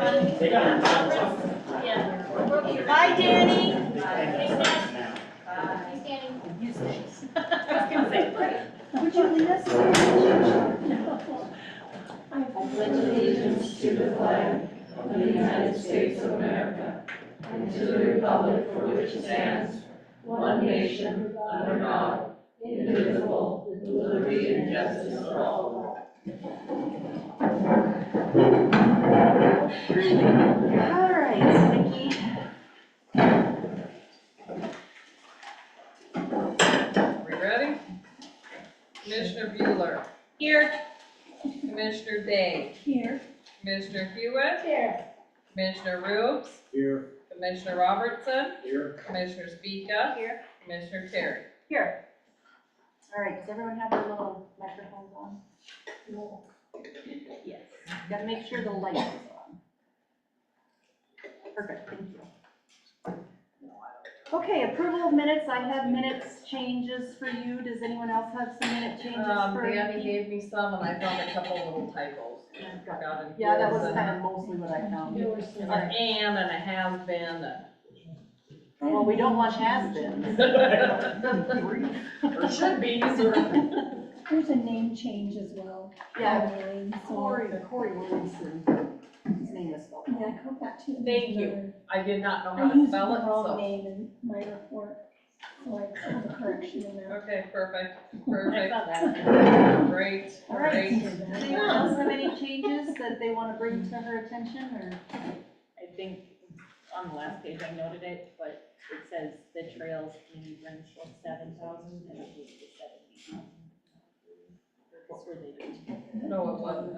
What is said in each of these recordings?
They got Yeah. Bye, Danny. Bye. He's standing. You stay. I was gonna say. Would you lead us? I pledge allegiance to the flag of the United States of America and to the republic for which it stands, one nation, under God, indivisible, with liberty and justice for all. All right, Vicki. We ready? Commissioner Bueller, Here. Commissioner Day, Here. Commissioner Hewitt, Here. Commissioner Rubes, Here. Commissioner Robertson, Here. Commissioner Speaka, Here. Commissioner Terry. Here. All right, does everyone have their little microphones on? Yes. Gotta make sure the light is on. Perfect, thank you. Okay, approval of minutes. I have minutes changes for you. Does anyone else have some minute changes for Danny me? gave me some and I found a couple little typos. Forgot in Yeah, that his was and- kind of mostly what I found. An and a has been. Well, we don't want has-beens. Or should be, or. There's a name change as well. Yeah, Online, so- Corey Williamson, his name is spelled. Yeah, I caught that too. Thank you. Another- I did not know I how to used the spell it, wrong so. name in my report, so I have a correction in there. Okay, perfect, I perfect, saw that. great, All right. great. Does anyone else have any changes that they want to bring to her attention, or? I think on the last page I noted it, but it says the trails community brings was 7,000 and it was the 70,000. That's where they did. No, it wasn't,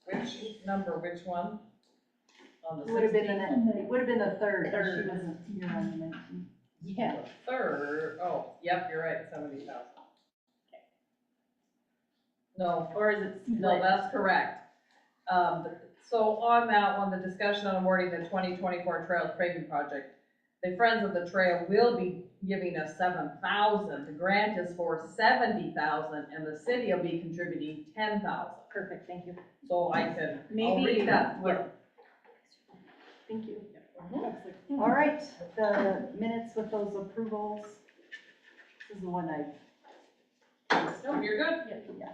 which number, which one? On the It would have been 16th? it would have been the third, because she Third. wasn't here on the 19th. Yeah. Third, oh, yep, you're right, 70,000. No, Or is it no, split? that's correct. So on that one, the discussion on awarding the 2024 Trails Paving Project, the Friends of the Trail will be giving us 7,000. The grant is for 70,000 and the city will be contributing 10,000. Perfect, thank you. So I can, I'll Maybe- read that through. Thank you. All right, the minutes with those approvals. This is the one No, you're good. yeah.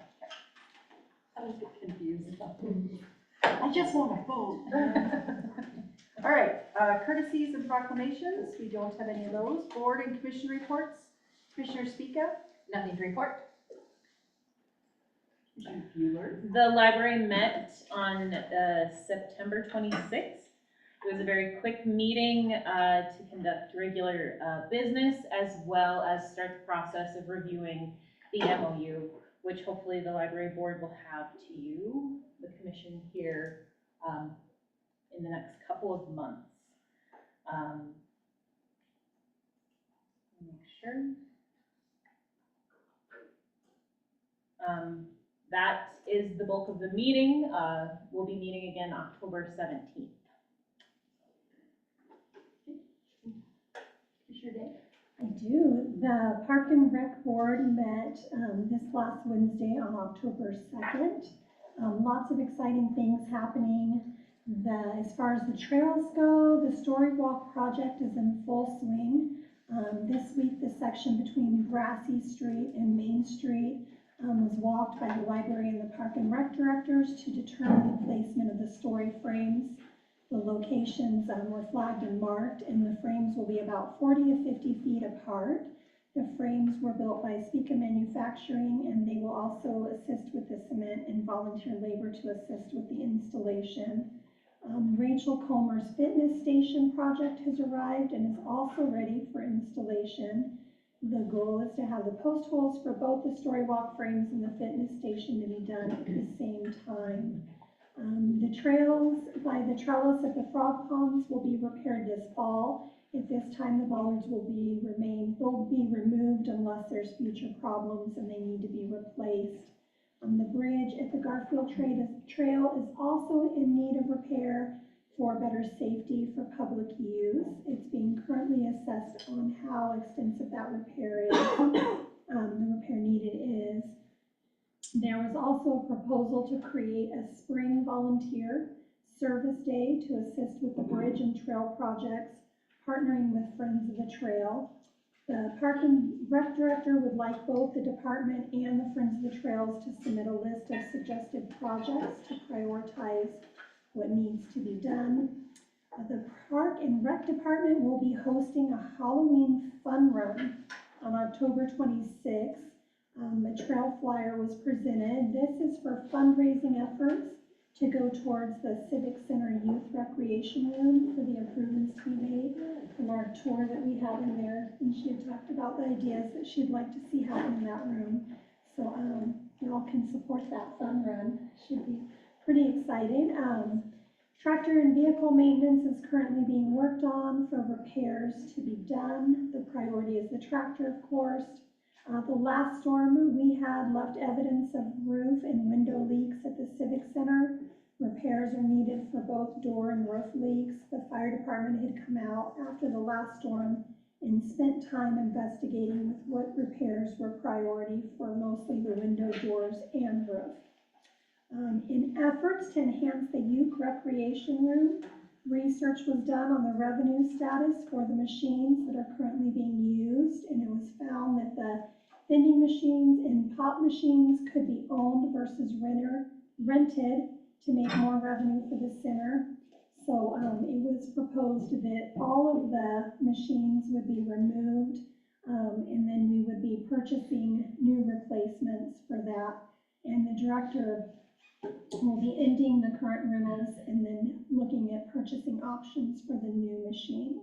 I was a bit confused. I just want to vote. All right, courtesies and proclamations, we don't have any of those. Board and commission reports, Commissioner Speaka. Nothing to report. Commissioner Bueller. The library met on September 26th. It was a very quick meeting to conduct regular business as well as start the process of reviewing the MOU, which hopefully the library board will have to you, the commission here, in the next couple of months. Make sure. That is the bulk of the meeting. We'll be meeting again October 17th. Commissioner Day. I do. The Park and Rec Board met this last Wednesday on October 2nd. Lots of exciting things happening. As far as the trails go, the Story Walk project is in full swing. This week, the section between Grassy Street and Main Street was walked by the library and the Park and Rec directors to determine the placement of the story frames. The locations were flagged and marked, and the frames will be about 40 to 50 feet apart. The frames were built by Speaka Manufacturing, and they will also assist with the cement and volunteer labor to assist with the installation. Rachel Comer's fitness station project has arrived and is also ready for installation. The goal is to have the post holes for both the story walk frames and the fitness station to be done at the same time. The trails by the trellis at the frog ponds will be repaired this fall. At this time, the bollards will be removed unless there's future problems and they need to be replaced. The bridge at the Garfield Trail is also in need of repair for better safety for public use. It's being currently assessed on how extensive that repair is, the repair needed is. There was also a proposal to create a spring volunteer service day to assist with the bridge and trail projects, partnering with Friends of the Trail. The Park and Rec Director would like both the department and the Friends of the Trails to submit a list of suggested projects to prioritize what needs to be done. The Park and Rec Department will be hosting a Halloween fun run on October 26th. A trail flyer was presented. This is for fundraising efforts to go towards the Civic Center Youth Recreation Room for the improvements to be made from our tour that we had in there. And she had talked about the ideas that she'd like to see happen in that room. So you all can support that fun run. Should be pretty exciting. Tractor and vehicle maintenance is currently being worked on for repairs to be done. The priority is the tractor, of course. The last storm we had left evidence of roof and window leaks at the Civic Center. Repairs are needed for both door and roof leaks. The fire department had come out after the last storm and spent time investigating with what repairs were priority for mostly the window, doors, and roof. In efforts to enhance the youth recreation room, research was done on the revenue status for the machines that are currently being used, and it was found that the vending machines and pop machines could be owned versus rented to make more revenue for the center. So it was proposed that all of the machines would be removed, and then we would be purchasing new replacements for that. And the director will be ending the current rentals and then looking at purchasing options for the new machines.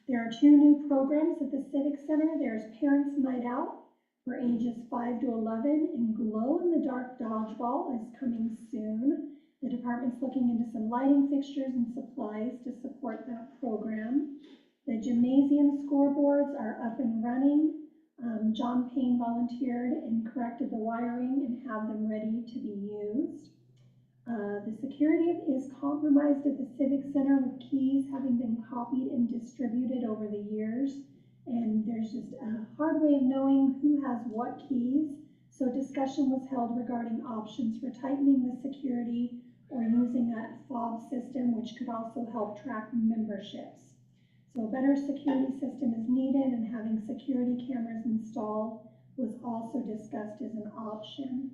There are 2 new programs at the Civic Center. There's Parents Night Out for ages 5 to 11, and Glow in the Dark Dodgeball is coming soon. The department's looking into some lighting fixtures and supplies to support that program. The gymnasium scoreboards are up and running. John Payne volunteered and corrected the wiring and have them ready to be used. The security is compromised at the Civic Center with keys having been copied and distributed over the years. And there's just a hard way of knowing who has what keys. So discussion was held regarding options for tightening the security or using a fob system, which could also help track memberships. So a better security system is needed, and having security cameras installed was also discussed as an option.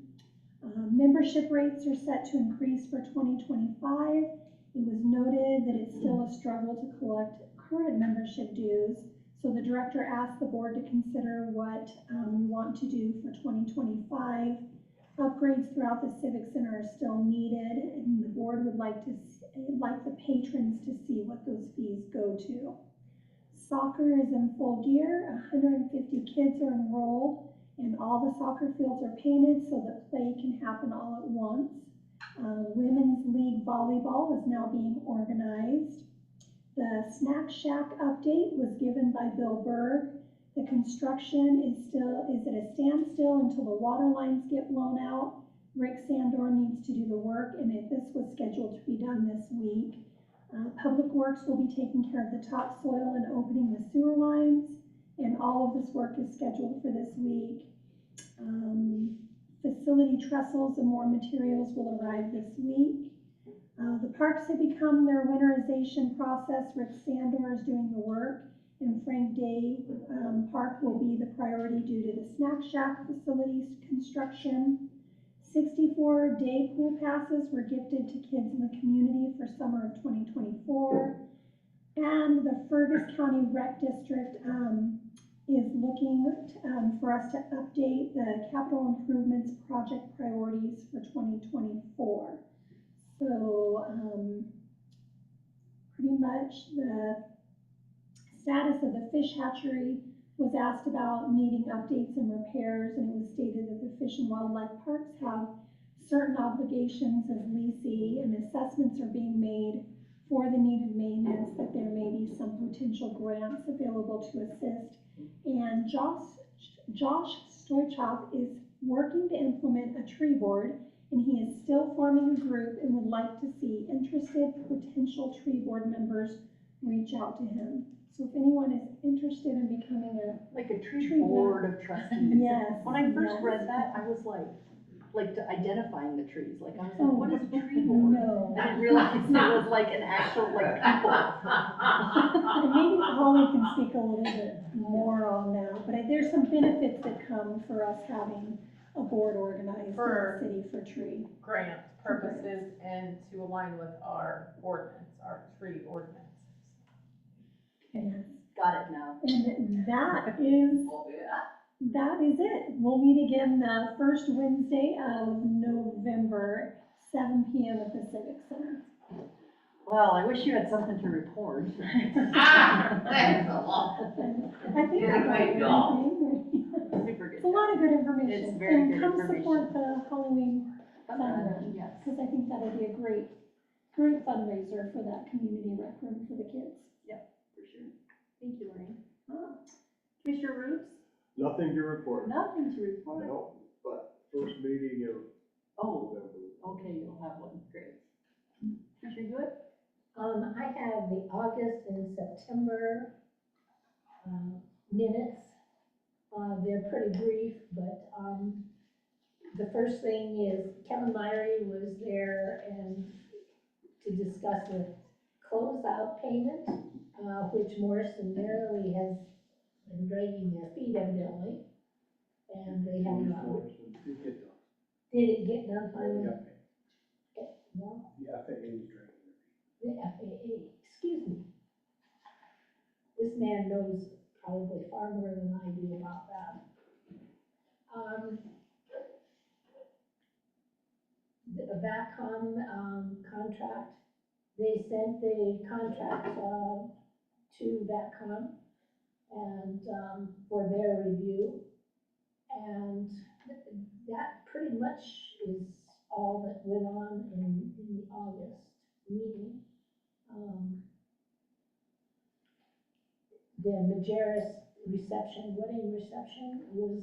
Membership rates are set to increase for 2025. It was noted that it's still a struggle to collect current membership dues. So the director asked the board to consider what we want to do for 2025. Upgrades throughout the Civic Center are still needed, and the board would like the patrons to see what those fees go to. Soccer is in full gear. 150 kids are enrolled, and all the soccer fields are painted so that play can happen all at once. Women's League Volleyball is now being organized. The Snack Shack update was given by Bill Berg. The construction is at a standstill until the water lines get blown out. Rick Sandor needs to do the work, and this was scheduled to be done this week. Public Works will be taking care of the topsoil and opening the sewer lines, and all of this work is scheduled for this week. Facility trestles and more materials will arrive this week. The parks have become their winterization process. Rick Sandor is doing the work, and Frank Day Park will be the priority due to the Snack Shack facilities construction. 64 day pool passes were gifted to kids in the community for summer of 2024. And the Fergus County Rec District is looking for us to update the capital improvements project priorities for 2024. So pretty much the status of the fish hatchery was asked about, needing updates and repairs, and it was stated that the Fish and Wildlife Parks have certain obligations as leasee, and assessments are being made for the needed maintenance, that there may be some potential grants available to assist. And Josh Stoichkov is working to implement a tree board, and he is still forming a group and would like to see interested potential tree board members reach out to him. So if anyone is interested in becoming a, Like a tree Tree board of trustees. yes. When I first yes. read that, I was like identifying the trees, like I was Oh, like, what is a tree board? No. I didn't realize it was like an actual like people. And maybe Holly can speak a little bit more on that, but there's some benefits that come for us having a board organized in For- the city for tree. grant purposes and to align with our ordinance, our tree ordinance. Yes. Got it now. And that is it. We'll meet again the first Wednesday of November, 7 PM at the Civic Center. Well, I wish you had something to report. Thanks a lot. I think I got Great job. everything. Super good. It's a lot of good information. It's very good And come information. support the Halloween Fun fun run, run, yes. because I think that'll be a great fundraiser for that community rec room for the kids. For sure. Thank you, Lorraine. Commissioner Roots, Nothing to report. nothing to report. No, but first meeting of Oh, November. okay, you'll have one, great. Commissioner Hewitt? I have the August and September, minutes. They're pretty brief, but, the first thing is Kevin Myrie was there and to discuss the closeout payment, which Morrison Merrily has been dragging their feet evidently. And they have not, did it get done finally? Well, the FAA, excuse me. This man knows probably far more than I do about that. The VACCOM, contract, they sent the contract, to VACCOM and, for their review. And that pretty much is all that went on in the August meeting. The Majerus reception, wedding reception was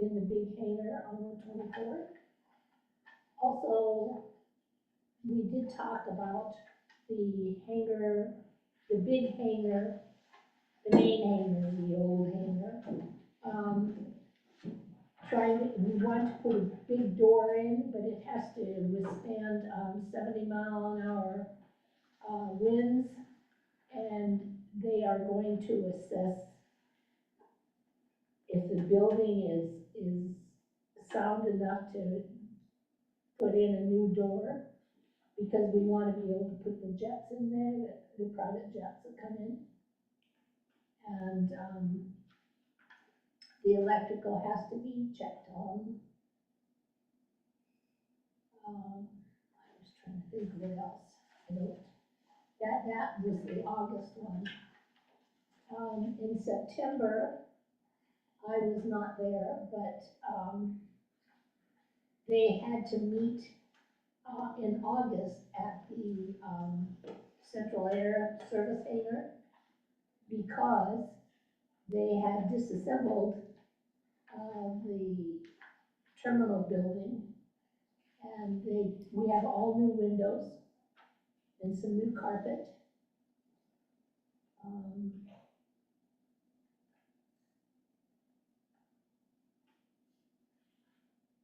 in the big hangar on the 24th. Also, we did talk about the hangar, the big hangar, the main hangar, the old hangar. We want to put a big door in, but it has to withstand, 70-mile-an-hour, winds. And they are going to assess if the building is sound enough to put in a new door, because we want to be able to put the jets in there, the private jets that come in. And, the electrical has to be checked on. I was trying to think what else. That was the August one. In September, I was not there, but, they had to meet, in August at the, Central Air Service Hangar, because they had disassembled, the terminal building, and we have all new windows and some new carpet.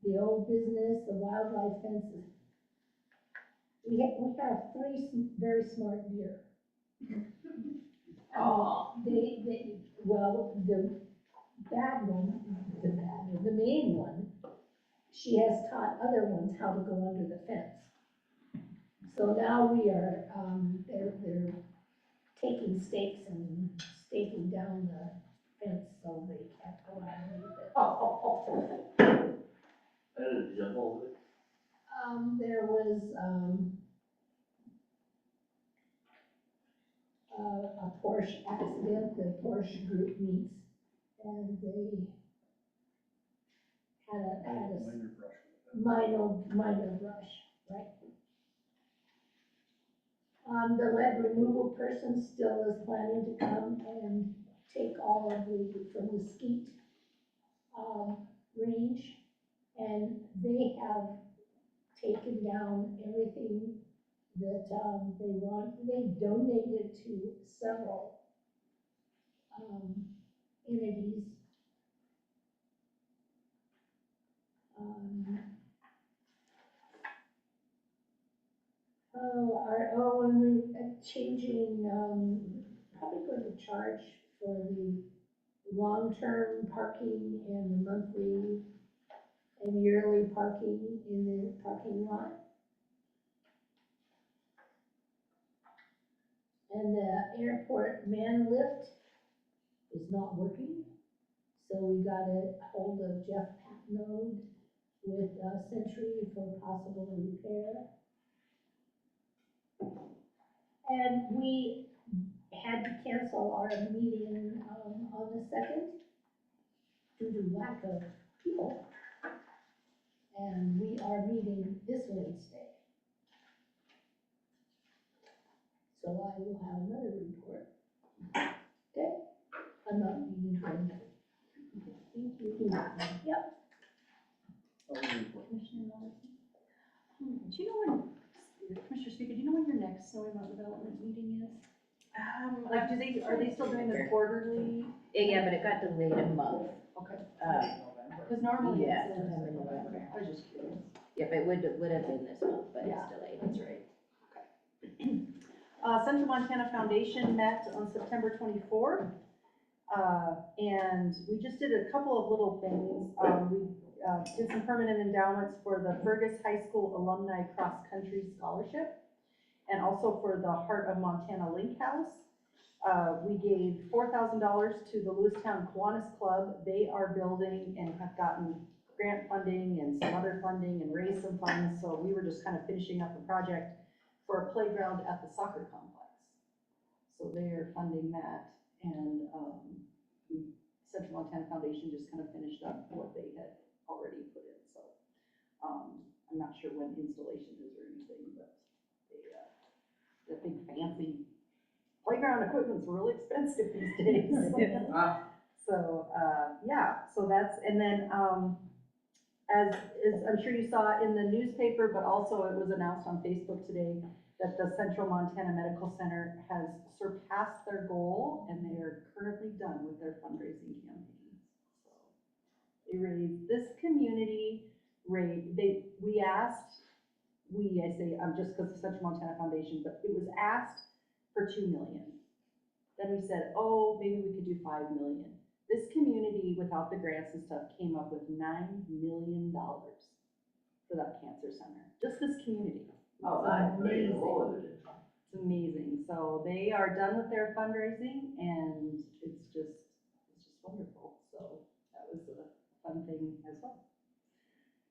The old business, the wildlife fences. We have three very smart deer. Well, the main one, she has taught other ones how to go under the fence. So now we are, they're taking stakes and staking down the fence so they can't go underneath it. There was, a Porsche accident, the Porsche group meets, and they had a minor brush, right? The lead removal person still is planning to come and take all of from the skeet, range, and they have taken down everything that, they want. They donated to several entities. And we changing, probably going to charge for the long-term parking and the monthly and yearly parking in the parking lot. And the airport man lift is not working, so we got a hold of Jeff Patnode with Century for possible repair. And we had to cancel our meeting on the 2nd due to lack of people. And we are meeting this Wednesday. So I will have another report. Okay? I'm not meeting Wednesday. Thank you. Yep. Commissioner Robertson? Do you know when, Commissioner Speaker, do you know when your next Snowy Mountain Development meeting is? Like, are they still doing the quarterly? Yeah, but it got delayed a month. Okay. Because normally it's yeah, in sometime in November. Okay, I was just curious. Yep, it would have been this month, but Yeah. it's delayed. That's right. Okay. Central Montana Foundation met on September 24th. And we just did a couple of little things. We did some permanent endowments for the Fergus High School Alumni Cross Country Scholarship, and also for the Heart of Montana Link House. We gave $4,000 to the Lewistown Kiwanis Club. They are building and have gotten grant funding and some other funding and raised some funds, so we were just kind of finishing up the project for a playground at the soccer complex. So they are funding that, and Central Montana Foundation just kind of finished up what they had already put in, so I'm not sure when installation is or anything, but the big fancy playground equipment's really expensive these days. So, yeah, so that's, and then, as I'm sure you saw in the newspaper, but also it was announced on Facebook today, that the Central Montana Medical Center has surpassed their goal, and they are currently done with their fundraising campaign. So they raised, this community raised, just because of Central Montana Foundation, but it was asked for 2 million. Then we said, oh, maybe we could do 5 million. This community, without the grants and stuff, came up with $9 million for that cancer center. Just this community. Oh, that's amazing. amazing. It's amazing. So they are done with their fundraising, and it's just wonderful. So that was a fun thing as well.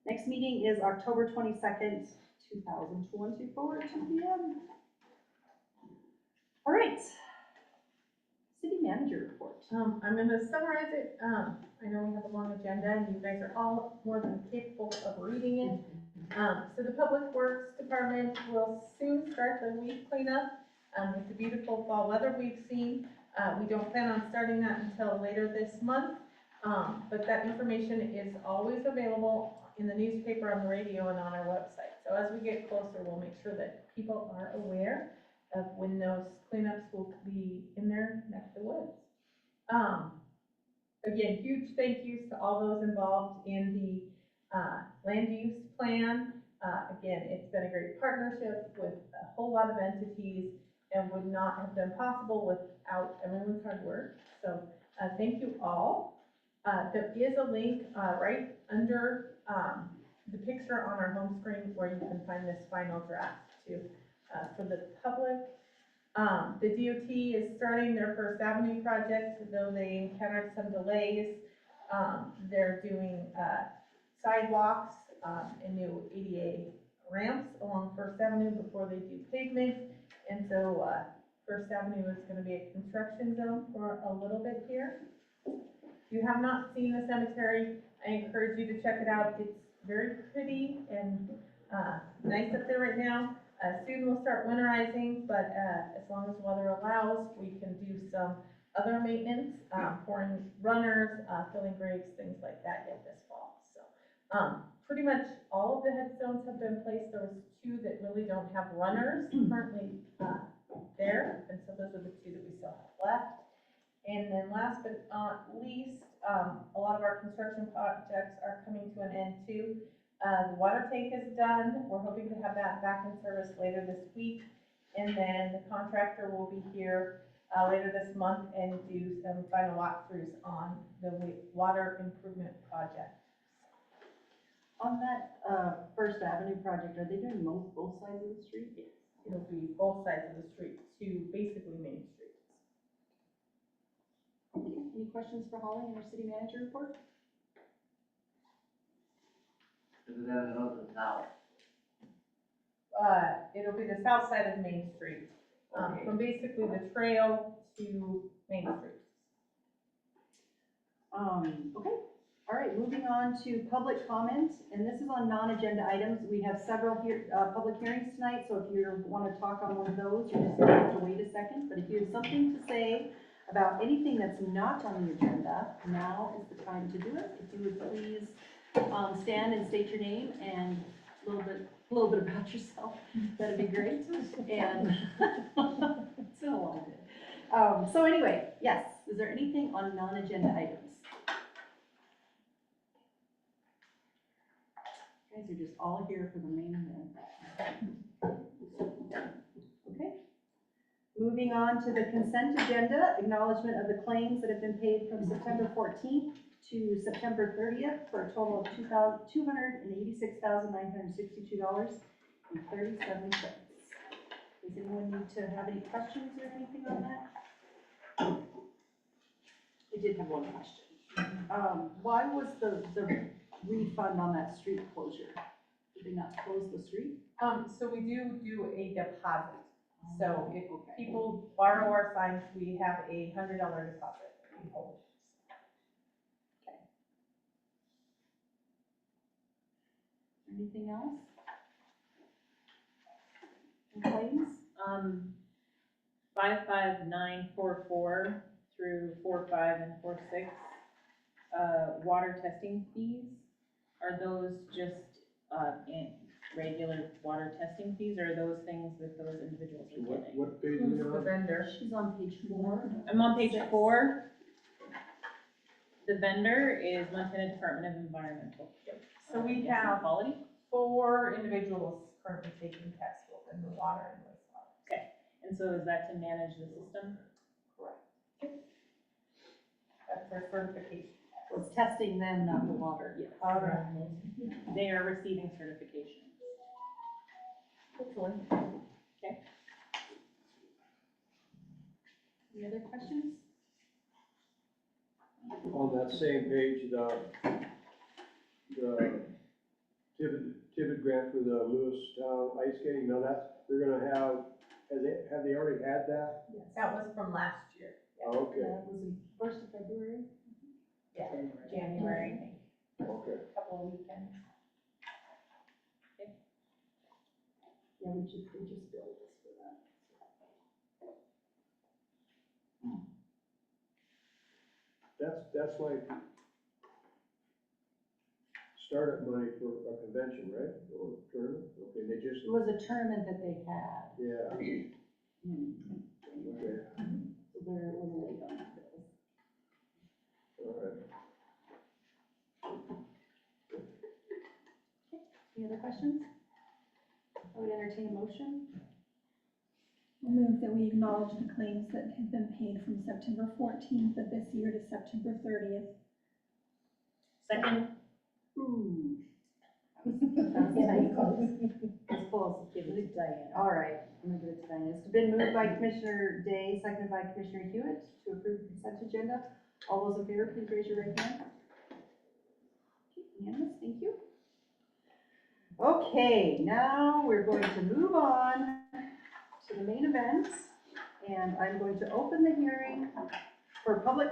Next meeting is October 22nd, 2024, 2 p.m. All right. City manager report. I'm gonna summarize it. I know we have a long agenda and you guys are all more than capable of reading it. So the Public Works Department will soon start the leaf cleanup. With the beautiful fall weather we've seen, we don't plan on starting that until later this month. But that information is always available in the newspaper, on the radio, and on our website. So as we get closer, we'll make sure that people are aware of when those cleanups will be in their neck of the woods. Again, huge thank yous to all those involved in the land use plan. Again, it's been a great partnership with a whole lot of entities and would not have been possible without everyone's hard work. So thank you all. There is a link right under the picture on our home screen where you can find this final draft too. For the public, the DOT is starting their First Avenue project, though they encountered some delays. They're doing sidewalks and new ADA ramps along First Avenue before they do pavement. And so First Avenue is going to be a construction zone for a little bit here. If you have not seen the cemetery, I encourage you to check it out. It's very pretty and nice up there right now. Soon we'll start winterizing, but as long as weather allows, we can do some other maintenance, pouring runners, filling graves, things like that yet this fall. So pretty much all of the headstones have been placed. There was 2 that really don't have runners currently there, and so those are the 2 that we still have left. And then last but not least, a lot of our construction projects are coming to an end too. The water tank is done. We're hoping to have that back in service later this week. And then the contractor will be here later this month and do some final walkthroughs on the water improvement project. On that, First Avenue project, are they doing both sides of the street? It'll be both sides of the street to basically Main Street. Okay, any questions for Holly and our city manager report? Is it in another town? It'll be the south side of Main Street, from basically the trail to Main Street. Okay, all right, moving on to public comments, and this is on non-agenda items. We have several here, public hearings tonight, so if you want to talk on one of those, you're just gonna have to wait a second. But if you have something to say about anything that's not on the agenda, now is the time to do it. If you would please, stand and state your name and a little bit about yourself, that'd be great. And it's been a long day. So anyway, yes, is there anything on non-agenda items? You guys are just all here for the main event. Okay. Moving on to the consent agenda, acknowledgement of the claims that have been paid from September 14th to September 30th for a total of $286,962.37. Does anyone need to have any questions or anything on that? I did have one question. Why was the refund on that street closure? Did they not close the street? So we do a deposit. So if Okay. people borrow our signs, we have a $100 deposit we hold. Anything else? And claims? 55944 through 45 and 46, water testing fees. Are those just, regular water testing fees, or are those things that those individuals are getting? What page Who's are the you on? vendor? She's on page 4. I'm on page 4. The vendor is Montana Department of Environmental. So we Yes, and have Quality. 4 individuals currently taking tests within the water and wastewater. And so is that to manage the system? Correct. That's their certification. So it's testing them, not the water. Yes. Correct. They are receiving certification. Hopefully. Any other questions? On that same page, the Tibbet grant for the Lewistown ice skating, now that's, they're gonna have, have they already had that? Yes. That was from last year. Oh, okay, That was in 1st of February. Yeah, January, okay. a couple of weekends. Yeah, they just billed us for that. That's like startup money for a convention, right? Or tournament? Okay, they just, It was a tournament that they had. yeah, in January. okay, So they're a little late on that bill. all right. Any other questions? I would entertain a motion. I'll move that we acknowledge the claims that have been paid from September 14th of this year to September 30th. Second. Ooh. Yeah, close. It's close. Give it to Diana. All right, I'm gonna give it to Diana. It's been moved by Commissioner Day, seconded by Commissioner Hewitt to approve the consent agenda. All those in favor, please raise your right hand. Okay, unanimous, thank you. Okay, now we're going to move on to the main event, and I'm going to open the hearing for public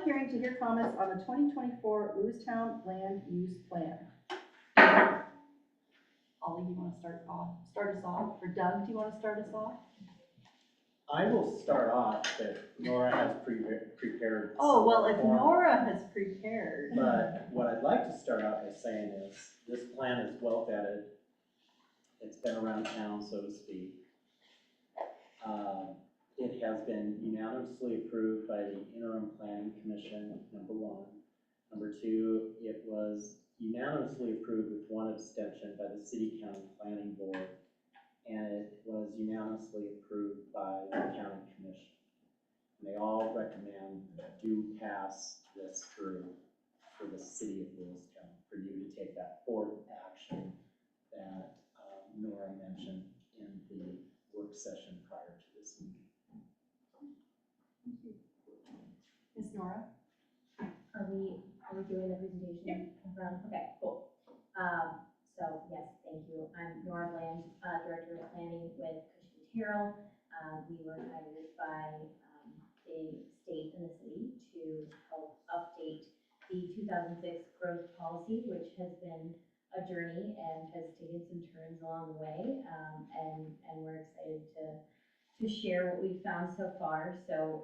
hearing to hear comments on the 2024 Lewistown Land Use Plan. Ollie, you want to start us off, or Doug, do you want to start us off? I will start off, but Nora has prepared. Oh, some well, if form. Nora has prepared. But what I'd like to start out by saying is, this plan is well vetted. It's been around town, so to speak. it has been unanimously approved by the interim planning commission, number one. Number two, it was unanimously approved with one abstention by the city county planning board. And it was unanimously approved by the county commission. And they all recommend do pass this through for the city of Lewistown, for you to take that fourth action that Nora mentioned in the work session prior to this meeting. Ms. Nora? Are we doing the presentation? Okay, cool. So yes, thank you. I'm Nora Bland, Director of Planning with Cushman Terrell. We were hired by the state and the city to help update the 2006 growth policy, which has been a journey and has taken some turns along the way. And we're excited to share what we've found so far. So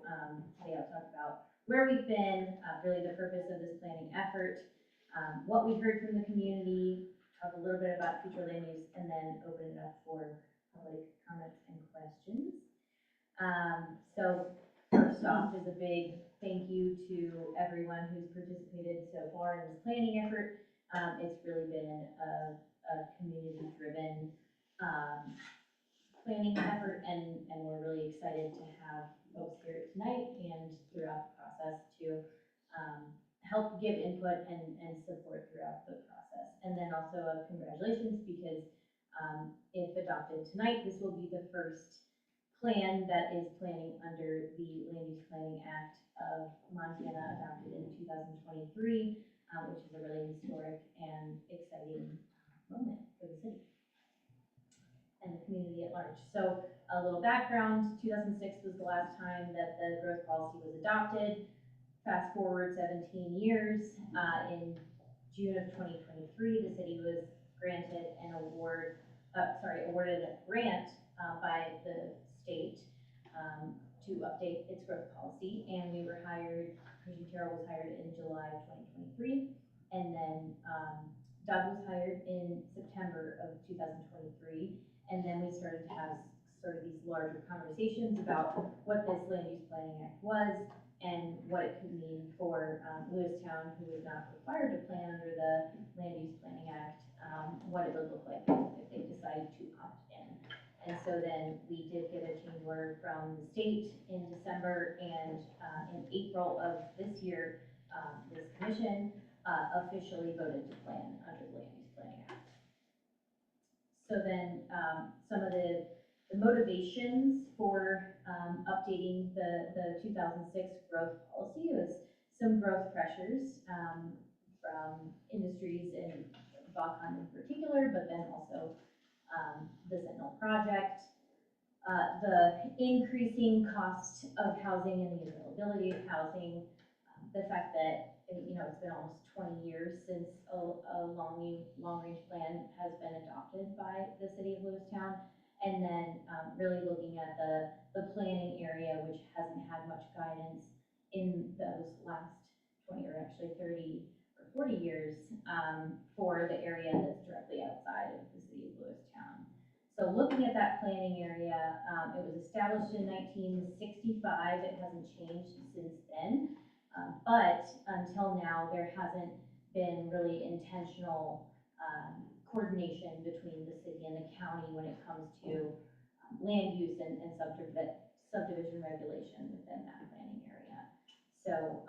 today I'll talk about where we've been, really the purpose of this planning effort, what we heard from the community, talk a little bit about future land use, and then open it up for public comments and questions. So first off is a big thank you to everyone who's participated so far in this planning effort. It's really been a community-driven planning effort, and we're really excited to have folks here tonight and throughout the process to help give input and support throughout the process. And then also congratulations, because if adopted tonight, this will be the first plan that is planning under the Land Use Planning Act of Montana, adopted in 2023, which is a really historic and exciting moment for the city and the community at large. So a little background, 2006 was the last time that the growth policy was adopted. Fast forward 17 years, in June of 2023, the city was granted awarded a grant by the state to update its growth policy, and we were hired, Cushman Terrell was hired in July of 2023, and then Doug was hired in September of 2023, and then we started to have sort of these larger conversations about what this Land Use Planning Act was and what it could mean for Lewistown, who was not required to plan under the Land Use Planning Act, what it would look like if they decided to opt in. And so then we did get a change order from the state in December, and in April of this year, this commission officially voted to plan under the Land Use Planning Act. So then some of the motivations for updating the 2006 growth policy was some growth pressures from industries in Buckheim in particular, but then also the Sentinel project, the increasing cost of housing and the availability of housing, the fact that it's been almost 20 years since a long-range plan has been adopted by the city of Lewistown. And then really looking at the planning area, which hasn't had much guidance in those last 20 or actually 30 or 40 years for the area that's directly outside of the city of Lewistown. So looking at that planning area, it was established in 1965. It hasn't changed since then. But until now, there hasn't been really intentional coordination between the city and the county when it comes to land use and subdivision regulation within that planning area. So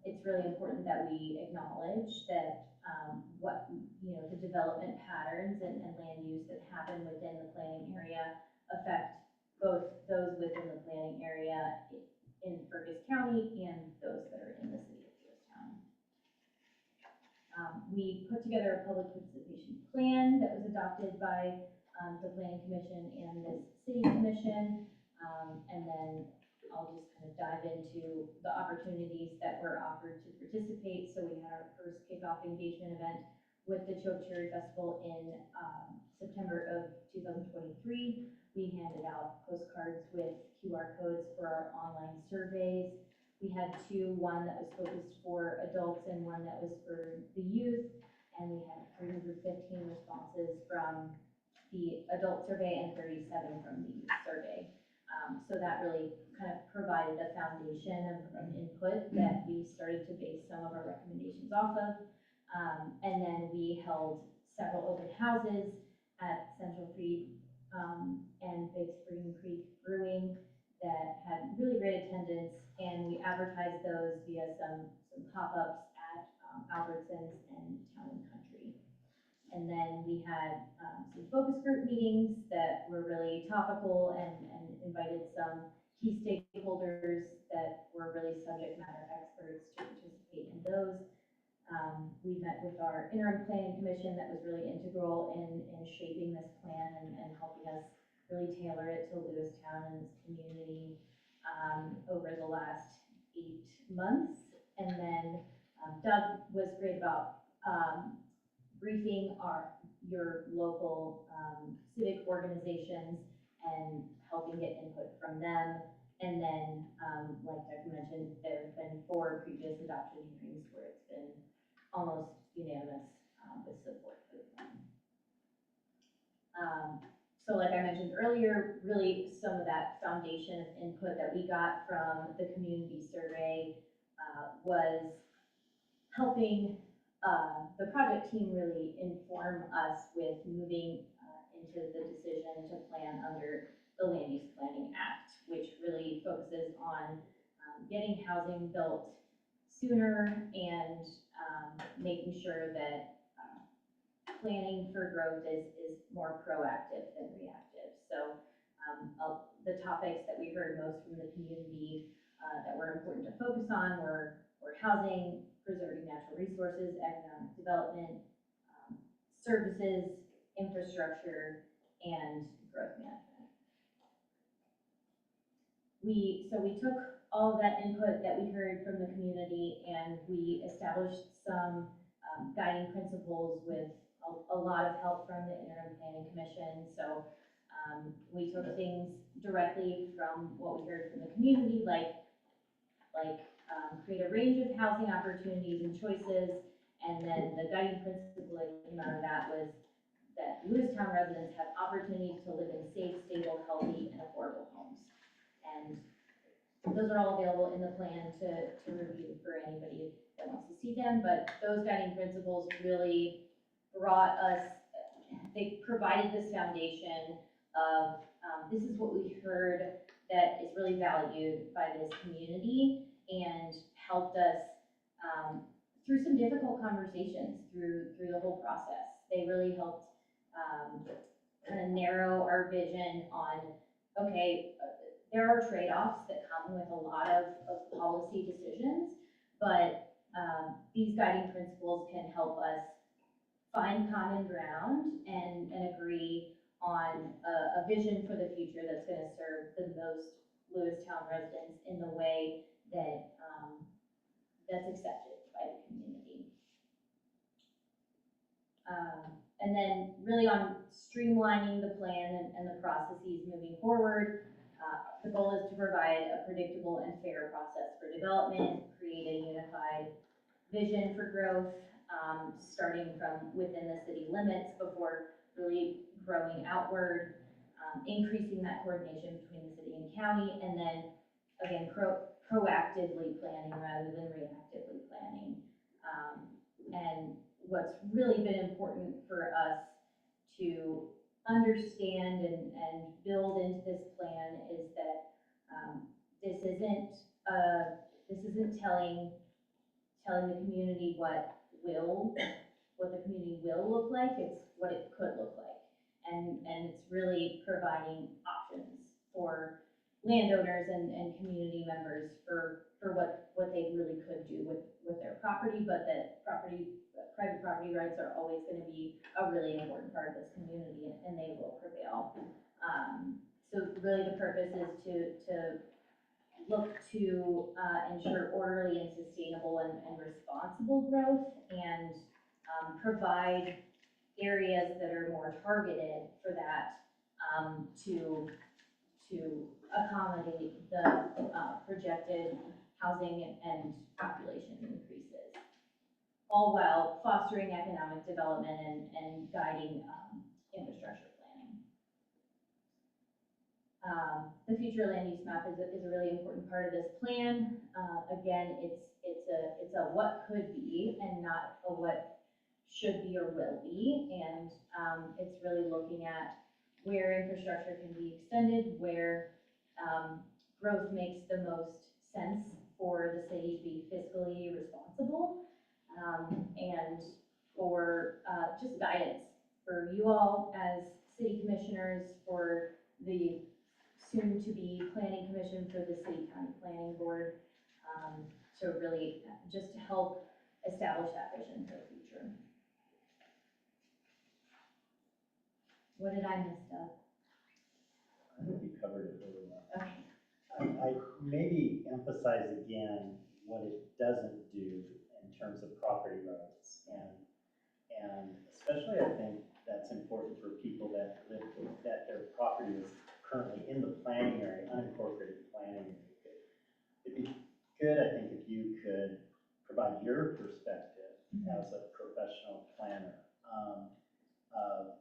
it's really important that we acknowledge that what the development patterns and land use that happen within the planning area affect both those within the planning area in Fergus County and those that are in the city of Lewistown. We put together a public participation plan that was adopted by the Planning Commission and this City Commission. And then I'll just kind of dive into the opportunities that were offered to participate. So we had our first kickoff engagement event with the Choke Cherry Festival in September of 2023. We handed out postcards with QR codes for our online surveys. We had two, one that was focused for adults and one that was for the youth. And we had 315 responses from the adult survey and 37 from the youth survey. So that really kind of provided a foundation of input that we started to base some of our recommendations off of. And then we held several open houses at Central Creek and Big Spring Creek Brewing that had really great attendance, and we advertised those via some pop-ups at Albertsons and Town and Country. And then we had some focus group meetings that were really topical and invited some key stakeholders that were really subject matter experts to participate in those. We met with our interim planning commission that was really integral in shaping this plan and helping us really tailor it to Lewistown and its community over the last 8 months. And then Doug was great about briefing your local civic organizations and helping get input from them. And then, like Doug mentioned, there have been 4 previous adoption hearings where it's been almost unanimous with support for the plan. So like I mentioned earlier, really some of that foundation of input that we got from the community survey was helping the project team really inform us with moving into the decision to plan under the Land Use Planning Act, which really focuses on getting housing built sooner and making sure that planning for growth is more proactive than reactive. So the topics that we heard most from the community that were important to focus on were housing, preserving natural resources, economic development, services, infrastructure, and growth management. So we took all of that input that we heard from the community and we established some guiding principles with a lot of help from the Interim Planning Commission. So we took things directly from what we heard from the community, like create a range of housing opportunities and choices. And then the guiding principle that came out of that was that Lewistown residents have opportunities to live in safe, stable, healthy, and affordable homes. And those are all available in the plan to review for anybody that wants to see them. But those guiding principles really brought us, they provided this foundation of this is what we heard that is really valued by this community and helped us through some difficult conversations through the whole process. They really helped kind of narrow our vision on, okay, there are trade-offs that come with a lot of policy decisions, but these guiding principles can help us find common ground and agree on a vision for the future that's going to serve the most Lewistown residents in the way that that's accepted by the community. And then really on streamlining the plan and the processes moving forward, the goal is to provide a predictable and fair process for development, create a unified vision for growth, starting from within the city limits before really growing outward, increasing that coordination between the city and county, and then again, proactively planning rather than reactively planning. And what's really been important for us to understand and build into this plan is that this isn't telling the community what the community will look like, it's what it could look like. And it's really providing options for landowners and community members for what they really could do with their property, but that private property rights are always going to be a really important part of this community, and they will prevail. So really the purpose is to look to ensure orderly and sustainable and responsible growth, and provide areas that are more targeted for that to accommodate the projected housing and population increases, all while fostering economic development and guiding infrastructure planning. the future land use map is a really important part of this plan. Again, it's a what could be and not a what should be or will be. And, it's really looking at where infrastructure can be extended, where, growth makes the most sense for the city to be fiscally responsible, and for, just guidance for you all as city commissioners, for the soon-to-be planning commission, for the city county planning board, to really just to help establish that vision for the future. What did I miss, Doug? I think you covered it really well. Okay. I maybe emphasize again what it doesn't do in terms of property rights. And especially I think that's important for people that live, that their property is currently in the planning area, unincorporated planning area. It'd be good, I think, if you could provide your perspective as a professional planner, of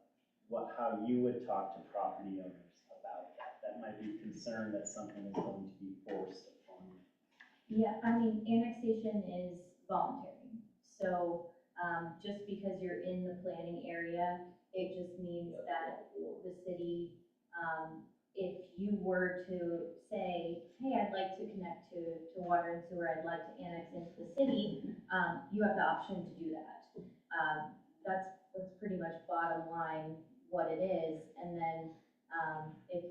how you would talk to property owners about that. That might be concerned that something is going to be forced upon you. Yeah, I mean, annexation is voluntary. So, just because you're in the planning area, it just means that the city, if you were to say, hey, I'd like to connect to water and sewer, I'd like to annex into the city, you have the option to do that. That's pretty much bottom line what it is. And then, if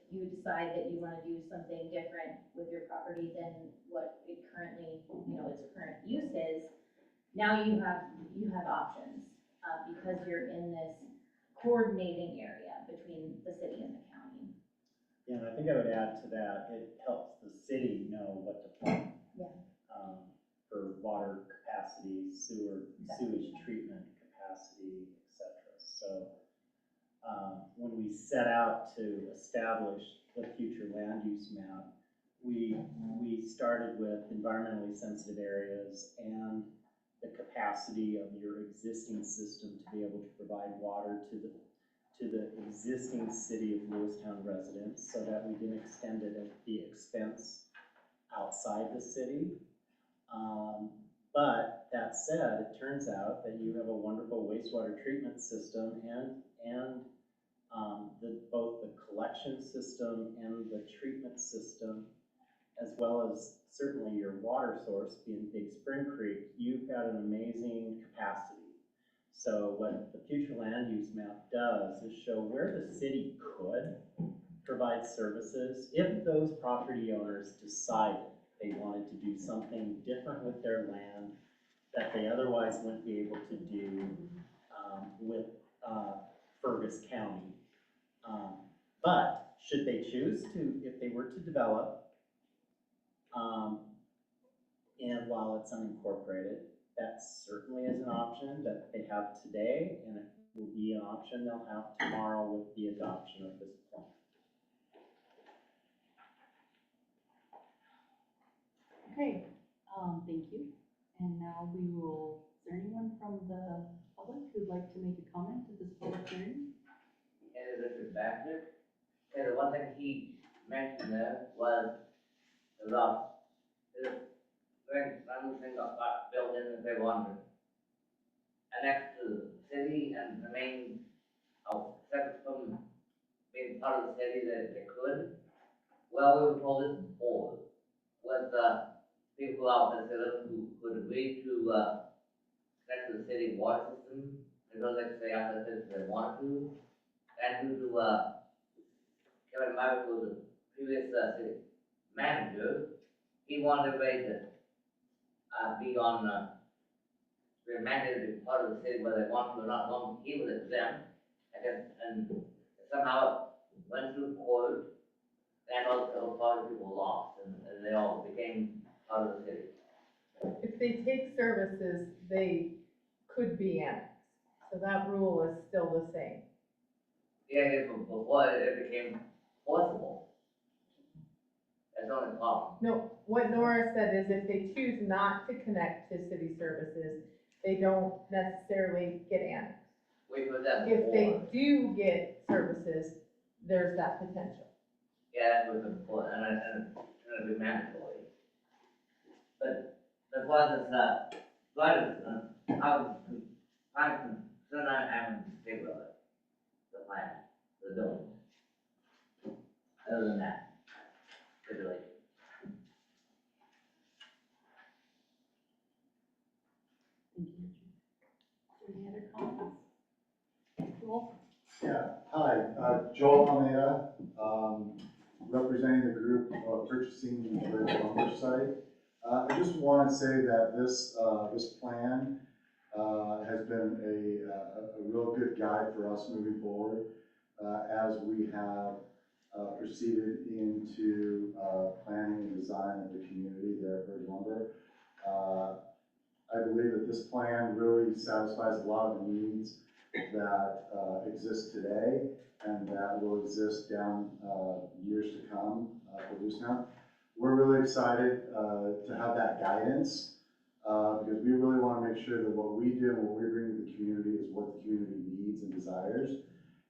you decide that you wanna do something different with your property than what it currently, its current use is, now you have options, because you're in this coordinating area between the city and the county. Yeah, and I think I would add to that, it helps the city know what to plan. Yeah. For water capacity, sewage treatment capacity, et cetera. So, when we set out to establish the future land use map, we started with environmentally sensitive areas and the capacity of your existing system to be able to provide water to the existing city of Lewistown residents, so that we didn't extend it at the expense outside the city. But that said, it turns out that you have a wonderful wastewater treatment system and both the collection system and the treatment system, as well as certainly your water source being Big Spring Creek, you've got an amazing capacity. So what the future land use map does is show where the city could provide services if those property owners decided they wanted to do something different with their land that they otherwise wouldn't be able to do with Fergus County. But should they choose to, if they were to develop, and while it's unincorporated, that certainly is an option that they have today, and it will be an option they'll have tomorrow with the adoption of this plan. Okay, thank you. And now we will, is there anyone from the public who'd like to make a comment at this public hearing? Yeah, this is Patrick. Yeah, the one thing he mentioned there was when things got built in, they wanted annexed to the city and remain separate from being part of the city that they could. Well, we were told this before, with people out there who could agree to connect to the city water system, because they could stay out there if they wanted to, and due to Kevin Myrick was the previous city manager, he wanted everybody to be on, be mandated to be part of the city whether they want to or not, long as he was exempt, and somehow it went through court, and all the party people lost, and they all became part of the city. If they take services, they could be annexed. So that rule is still the same. Yeah, before it became forcible. That's the only problem. No, what Nora said is if they choose not to connect to city services, they don't necessarily get annexed. We put that If they before. do get services, there's that potential. Yeah, with the, and it'll be mandatory. But the one is, I'm concerned I am stable, the plan, the building. Other than that, stability. Thank you. Any other comments? Joel? Yeah, hi, Joel Almeida, representing the group purchasing the Bridge lumber site. I just want to say that this plan has been a real good guide for us moving forward as we have proceeded into planning and design of the community there at Bridge Lumber. I believe that this plan really satisfies a lot of the needs that exist today and that will exist down years to come for Goosehunt. We're really excited to have that guidance because we really want to make sure that what we do and what we bring to the community is what the community needs and desires.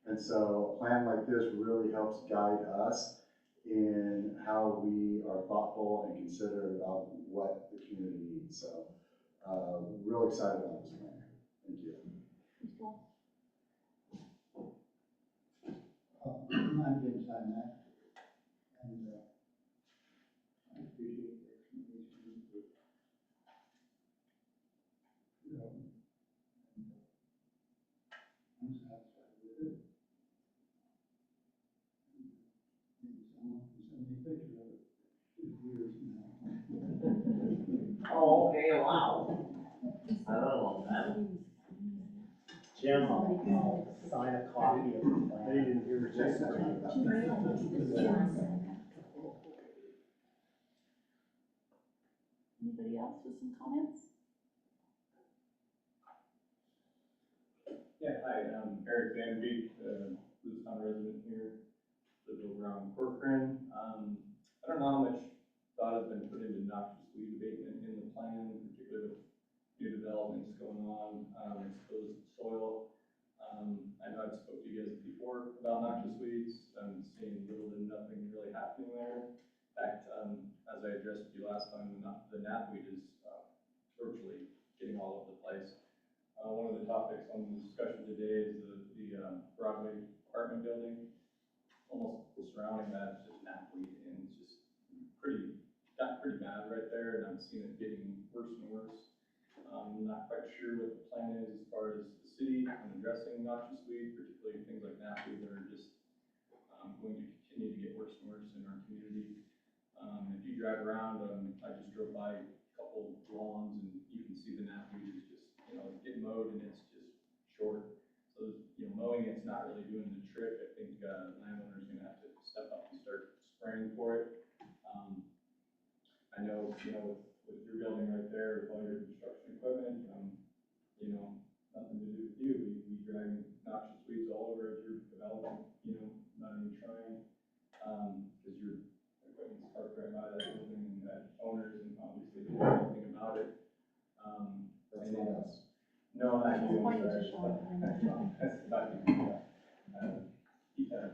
And so a plan like this really helps guide us in how we are thoughtful and considerate about what the community needs. So real excited about this plan. Thank you. I'm Jim Simak, and I appreciate the explanation. I'm satisfied with it. Maybe someone can send me a picture of it 2 years from now. Oh, okay, wow. I don't know, man. Jim, I'll sign a copy of the plan. I didn't hear Just so Anybody else with some comments? Yeah, hi, I'm Eric Vanderbeek, Bluestown resident here, live over on Corcoran. I don't know how much thought has been put into noxious weed abatement in the plan, particularly with new developments going on, exposed soil. I know I've spoke to you guys before about noxious weeds. I'm seeing little to nothing really happening there. In fact, as I addressed you last time, the knapweed is virtually getting all over the place. One of the topics on the discussion today is the Broadway apartment building. Almost surrounding that is just knapweed, and it's just got pretty bad right there, and I'm seeing it getting worse and worse. I'm not quite sure what the plan is as far as the city on addressing noxious weed, particularly things like knapweed that are just going to continue to get worse and worse in our community. If you drive around, I just drove by a couple lawns, and you can see the knapweed is just, get mowed, and it's just short. So, mowing it's not really doing the trick. I think landowner's going to have to step up and start spraying for it. I know, with your building right there, with all your construction equipment, nothing to do with you. We drag noxious weeds all over as you're developing, not even trying, because your equipment's parked right by that building, and that owners, and obviously they don't do anything about it. That's not us. No, not you, I'm Pointing to sorry. Sean. That's about you, yeah. He has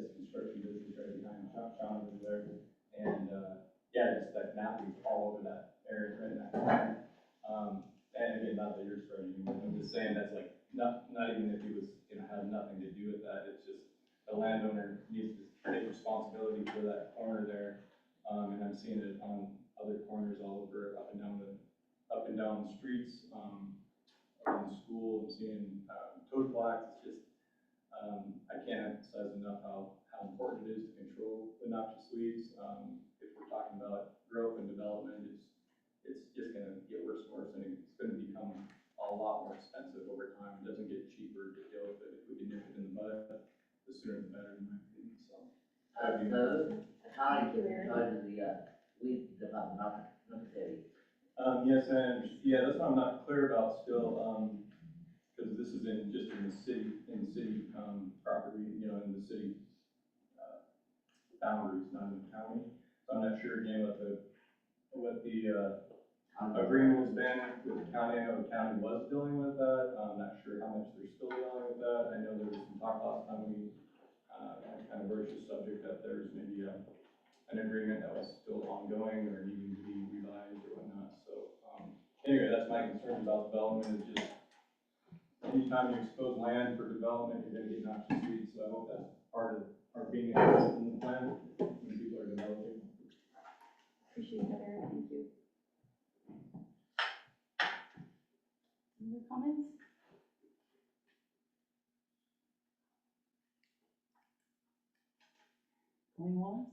a construction business right behind Sean over there, and, just that knapweed's all over that area right in that corner. And again, not that you're spraying, I'm just saying that's like, not even if he was, have nothing to do with that, it's just the landowner needs to take responsibility for that corner there. And I'm seeing it on other corners all over, up and down the streets, around the school. I'm seeing toad flags. It's just, I can't emphasize enough how important it is to control the noxious weeds. If we're talking about growth and development, it's just going to get worse and worse, and it's going to become a lot more expensive over time. It doesn't get cheaper to deal with it. If we can nip it in the bud, the sooner the better, in my opinion. So, The county charges the weed department, not the city. yes, and that's what I'm not clear about still, because this is just in the city property, in the city boundaries, not in the county. So I'm not sure again what the agreement has been with the county. I know the county was dealing with that. I'm not sure how much they're still dealing with that. I know there was some talk last time we kind of broached the subject that there's maybe an agreement that was still ongoing or needing to be revised or whatnot, so, anyway, that's my concern about development, is just anytime you expose land for development, you're gonna get noxious weeds, so I hope that's part of our being interested in the plan when people are developing. Appreciate that, Eric, thank you. Any other comments? Going once,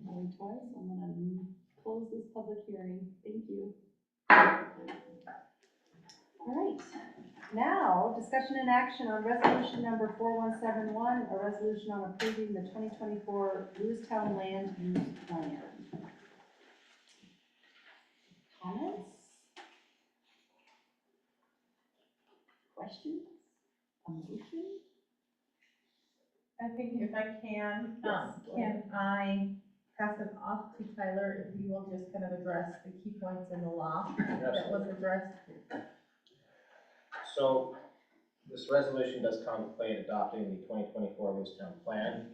going twice, I'm gonna close this public hearing, thank you. All right, now, discussion and action on resolution number 4171, a resolution on approving the 2024 Lewistown Land Use Plan. Comments? Questions? A motion? I think if I can, Yes, go ahead. can I pass it off to Tyler, if you will just kind of address the key points in the law that was addressed? So, this resolution does contemplate adopting the 2024 Lewistown Plan.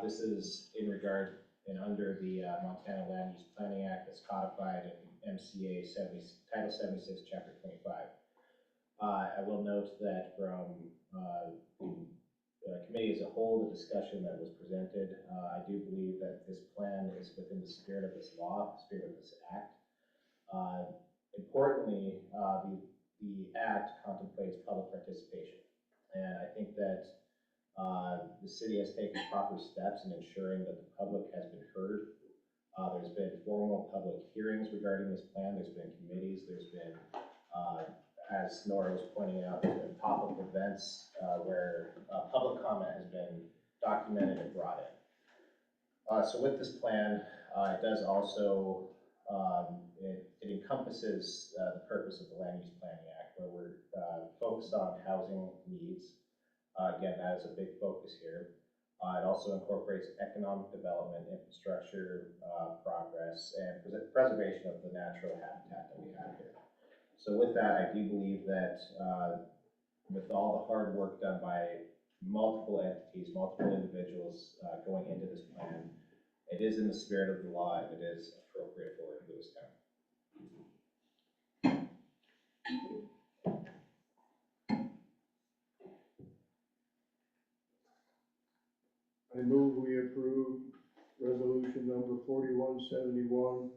This is in regard and under the Montana Land Use Planning Act that's codified in MCA 70, Title 76, Chapter 25. I will note that from the committee as a whole, the discussion that was presented, I do believe that this plan is within the spirit of this law, the spirit of this act. Importantly, the act contemplates public participation. And I think that the city has taken proper steps in ensuring that the public has been heard. There's been formal public hearings regarding this plan. There's been committees. There's been, as Nora was pointing out, pop-up events where public comment has been documented and brought in. So with this plan, it does also, it encompasses the purpose of the Land Use Planning Act, where we're focused on housing needs. Again, that is a big focus here. It also incorporates economic development, infrastructure progress, and preservation of the natural habitat that we have here. So with that, I do believe that with all the hard work done by multiple entities, multiple individuals going into this plan, it is in the spirit of the law and it is appropriate for Lewistown. I move we approve resolution number 4171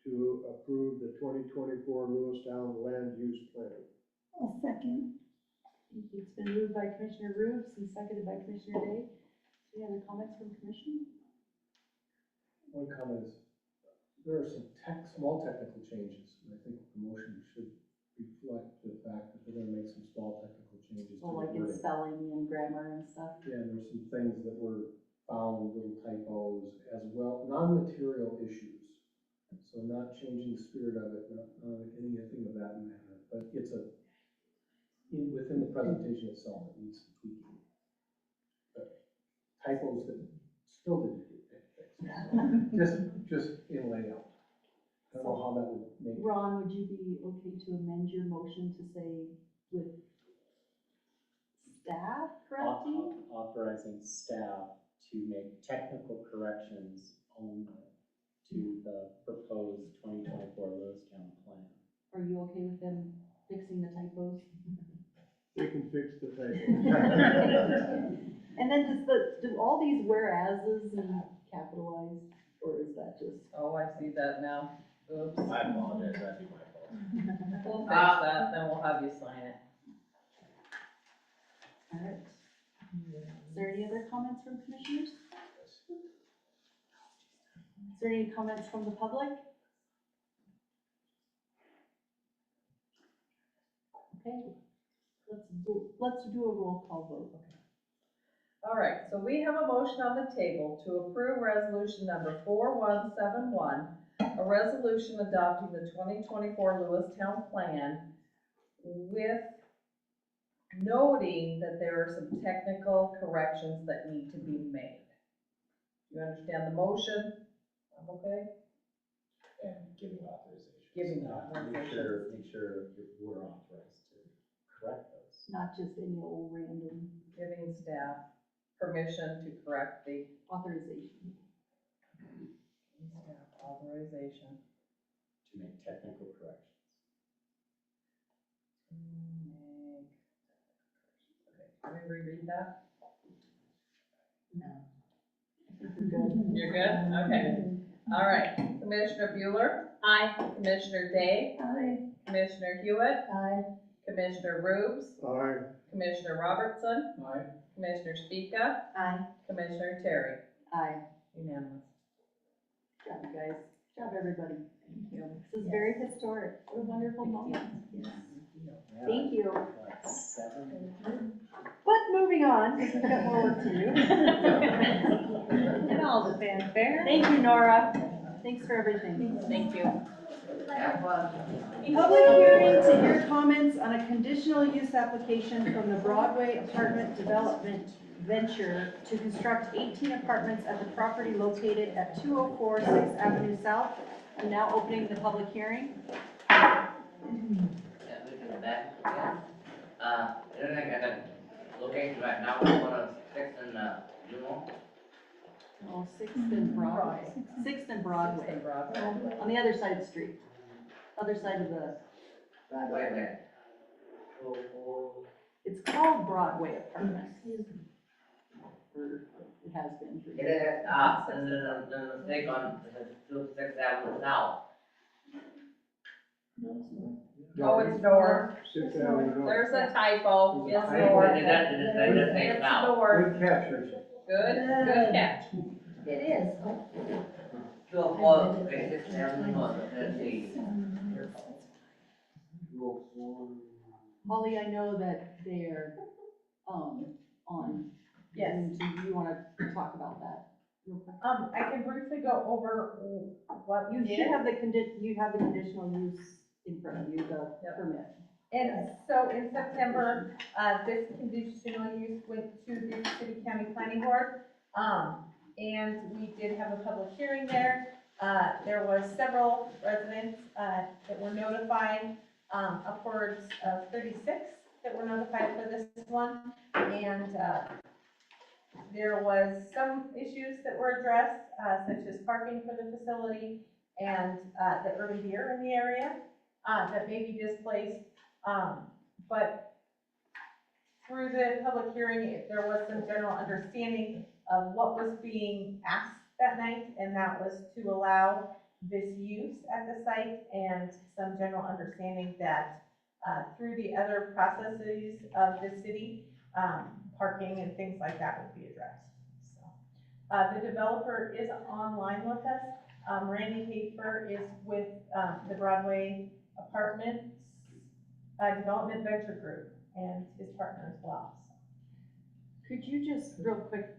to approve the 2024 Lewistown Land Use Plan. I'll second. Thank you. It's been moved by Commissioner Rubes and seconded by Commissioner Day. Any other comments from commission? One comment is, there are some small technical changes, and I think the motion should reflect the fact that they're gonna make some small technical changes. Oh, to like the in wording. spelling and grammar and stuff? Yeah, and there's some things that were found, little typos as well, non-material issues. So not changing the spirit of it, not anything of that matter, but it's within the presentation itself, it needs some tweaking. But typos that still didn't get fixed, just in layout. I don't know how that would make. Ron, would you be okay to amend your motion to say with staff correcting? Authorizing staff to make technical corrections only to the proposed 2024 Lewistown plan. Are you okay with them fixing the typos? They can fix the typos. And then do all these whereases and capitalize, or is that just? Oh, I see that now. Oops. I apologize, that'd be my fault. We'll fix that, then we'll have you sign it. All right. Is there any other comments from commissioners? Is there any comments from the public? Okay, let's do a roll call vote. All right, so we have a motion on the table to approve resolution number 4171, a resolution adopting the 2024 Lewistown Plan with noting that there are some technical corrections that need to be made. You understand the motion? Okay? And giving authorization. Giving Make authorization. sure that we're authorized to correct those. Not just any old random. Giving staff permission to correct the Authorization. authorization. To make technical corrections. Can we reread that? No. You're good? Okay. All right. Commissioner Bueller, Aye. Commissioner Day, Aye. Commissioner Hewitt, Aye. Commissioner Rubes, Aye. Commissioner Robertson, Aye. Commissioner Speaka, Aye. Commissioner Terry. Aye. Unanimous. Good job, guys. Good job, everybody. Thank you. This is very historic. What a wonderful moment. Thank you. Like 7. But moving on, because we've got more work to do. And all the fanfare. Thank you, Nora. Thanks for everything. Thank you. Have fun. Public hearing to hear comments on a conditional use application from the Broadway Apartment Development Venture to construct 18 apartments at the property located at 204 6th Avenue South. I'm now opening the public hearing. Yeah, we can back again. Everything at the location right now, we're gonna fix in, Juneau. Oh, 6th and Broadway. 6th and Broadway. On the other side of the street. Other side of the, Wait there. it's called Broadway Apartments. Or it has been for It years. is, the mistake on, the 6th Avenue South. Oh, it's north. 6th Avenue North. There's a typo. It's There's a typo. north. They just say It's south. north. Good catch, Rich. Good catch. It is. 204, 6th Avenue North, let's see. Holly, I know that they're, on. Yes. Do you wanna talk about that real quick? I can briefly go over what we You did. should have you have the conditional use in front of you, the permit. And so in September, this conditional use went to the City County Planning Board. And we did have a public hearing there. There was several residents, that were notified, upwards of 36 that were notified for this one. And, there was some issues that were addressed, such as parking for the facility and, the urban deer in the area, that may be displaced. But through the public hearing, there was some general understanding of what was being asked that night, and that was to allow this use at the site, and some general understanding that, through the other processes of the city, parking and things like that would be addressed. So, the developer is online with us. Randy Hafer is with, the Broadway Apartments, Development Venture Group, and his partner as well. Could you just real quick,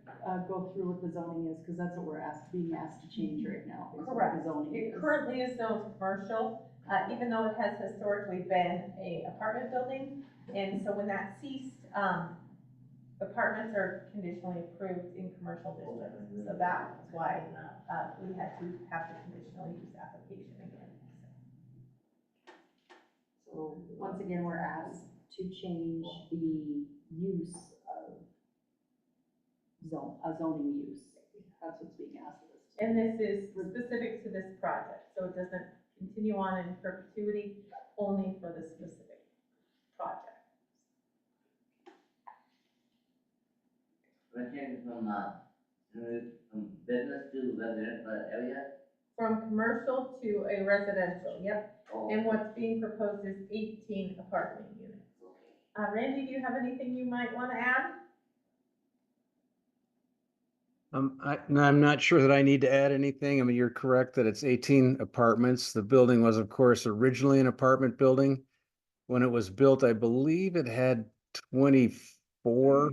go through what the zoning is, because that's what we're being asked to change right now. is what Correct. The zoning It is. currently is zoned commercial, even though it has historically been a apartment building. And so when that ceased, apartments are conditionally approved in commercial districts. So that's why, we had to have the conditional use application again. So, once again, we're asked to change the use of zoning use. That's what's being asked of us. And this is specific to this project, so it doesn't continue on in perpetuity, only for the specific project. We're changing from business to residential area. From commercial to a residential, yep. Oh, And what's being proposed is 18 apartment units. Randy, do you have anything you might want to add? No, I'm not sure that I need to add anything. I mean, you're correct that it's 18 apartments. The building was, of course, originally an apartment building. When it was built, I believe it had 24.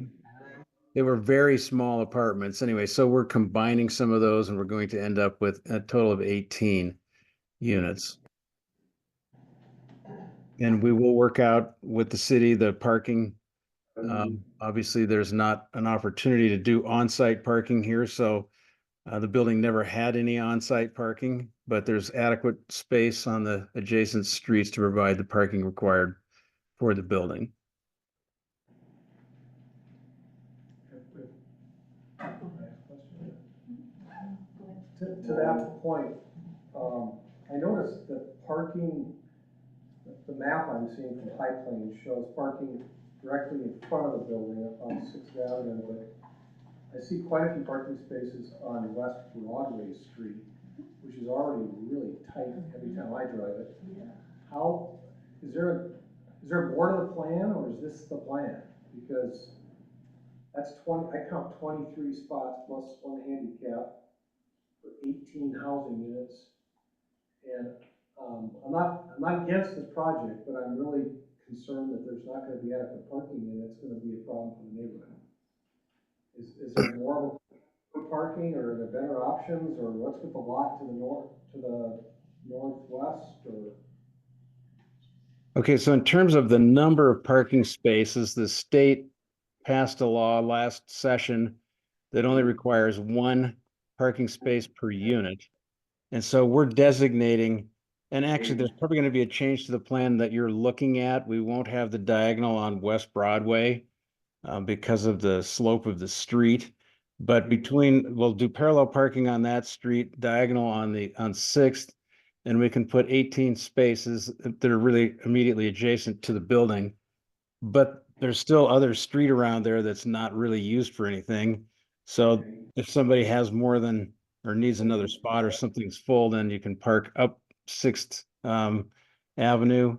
They were very small apartments. Anyway, so we're combining some of those and we're going to end up with a total of 18 units. And we will work out with the city, the parking. Obviously, there's not an opportunity to do on-site parking here, so the building never had any on-site parking, but there's adequate space on the adjacent streets to provide the parking required for the building. To that point, I noticed that parking, the map I'm seeing from High Plains shows parking directly in front of the building up on Sixth Avenue, but I see quite a few parking spaces on West Broadway Street, which is already really tight every time I drive it. How, is there more to the plan, or is this the plan? Because that's 20, I count 23 spots plus one handicap for 18 housing units. And I'm not against this project, but I'm really concerned that there's not gonna be adequate parking, and it's gonna be a problem for the neighborhood. Is there more parking, or are there better options, or what's with the lot to the northwest, or? Okay, so in terms of the number of parking spaces, the state passed a law last session that only requires one parking space per unit. And so we're designating, and actually there's probably going to be a change to the plan that you're looking at. We won't have the diagonal on West Broadway because of the slope of the street. But we'll do parallel parking on that street, diagonal on Sixth, and we can put 18 spaces that are really immediately adjacent to the building. But there's still other street around there that's not really used for anything. So if somebody has more than, or needs another spot, or something's full, then you can park up Sixth Avenue.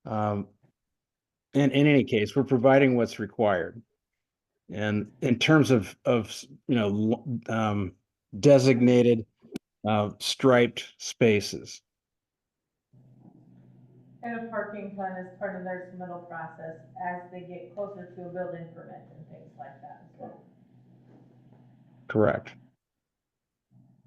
In any case, we're providing what's required. And in terms of designated striped spaces. And a parking plan is part of their submittal process as they get closer to a building permit and things like that as well. Correct.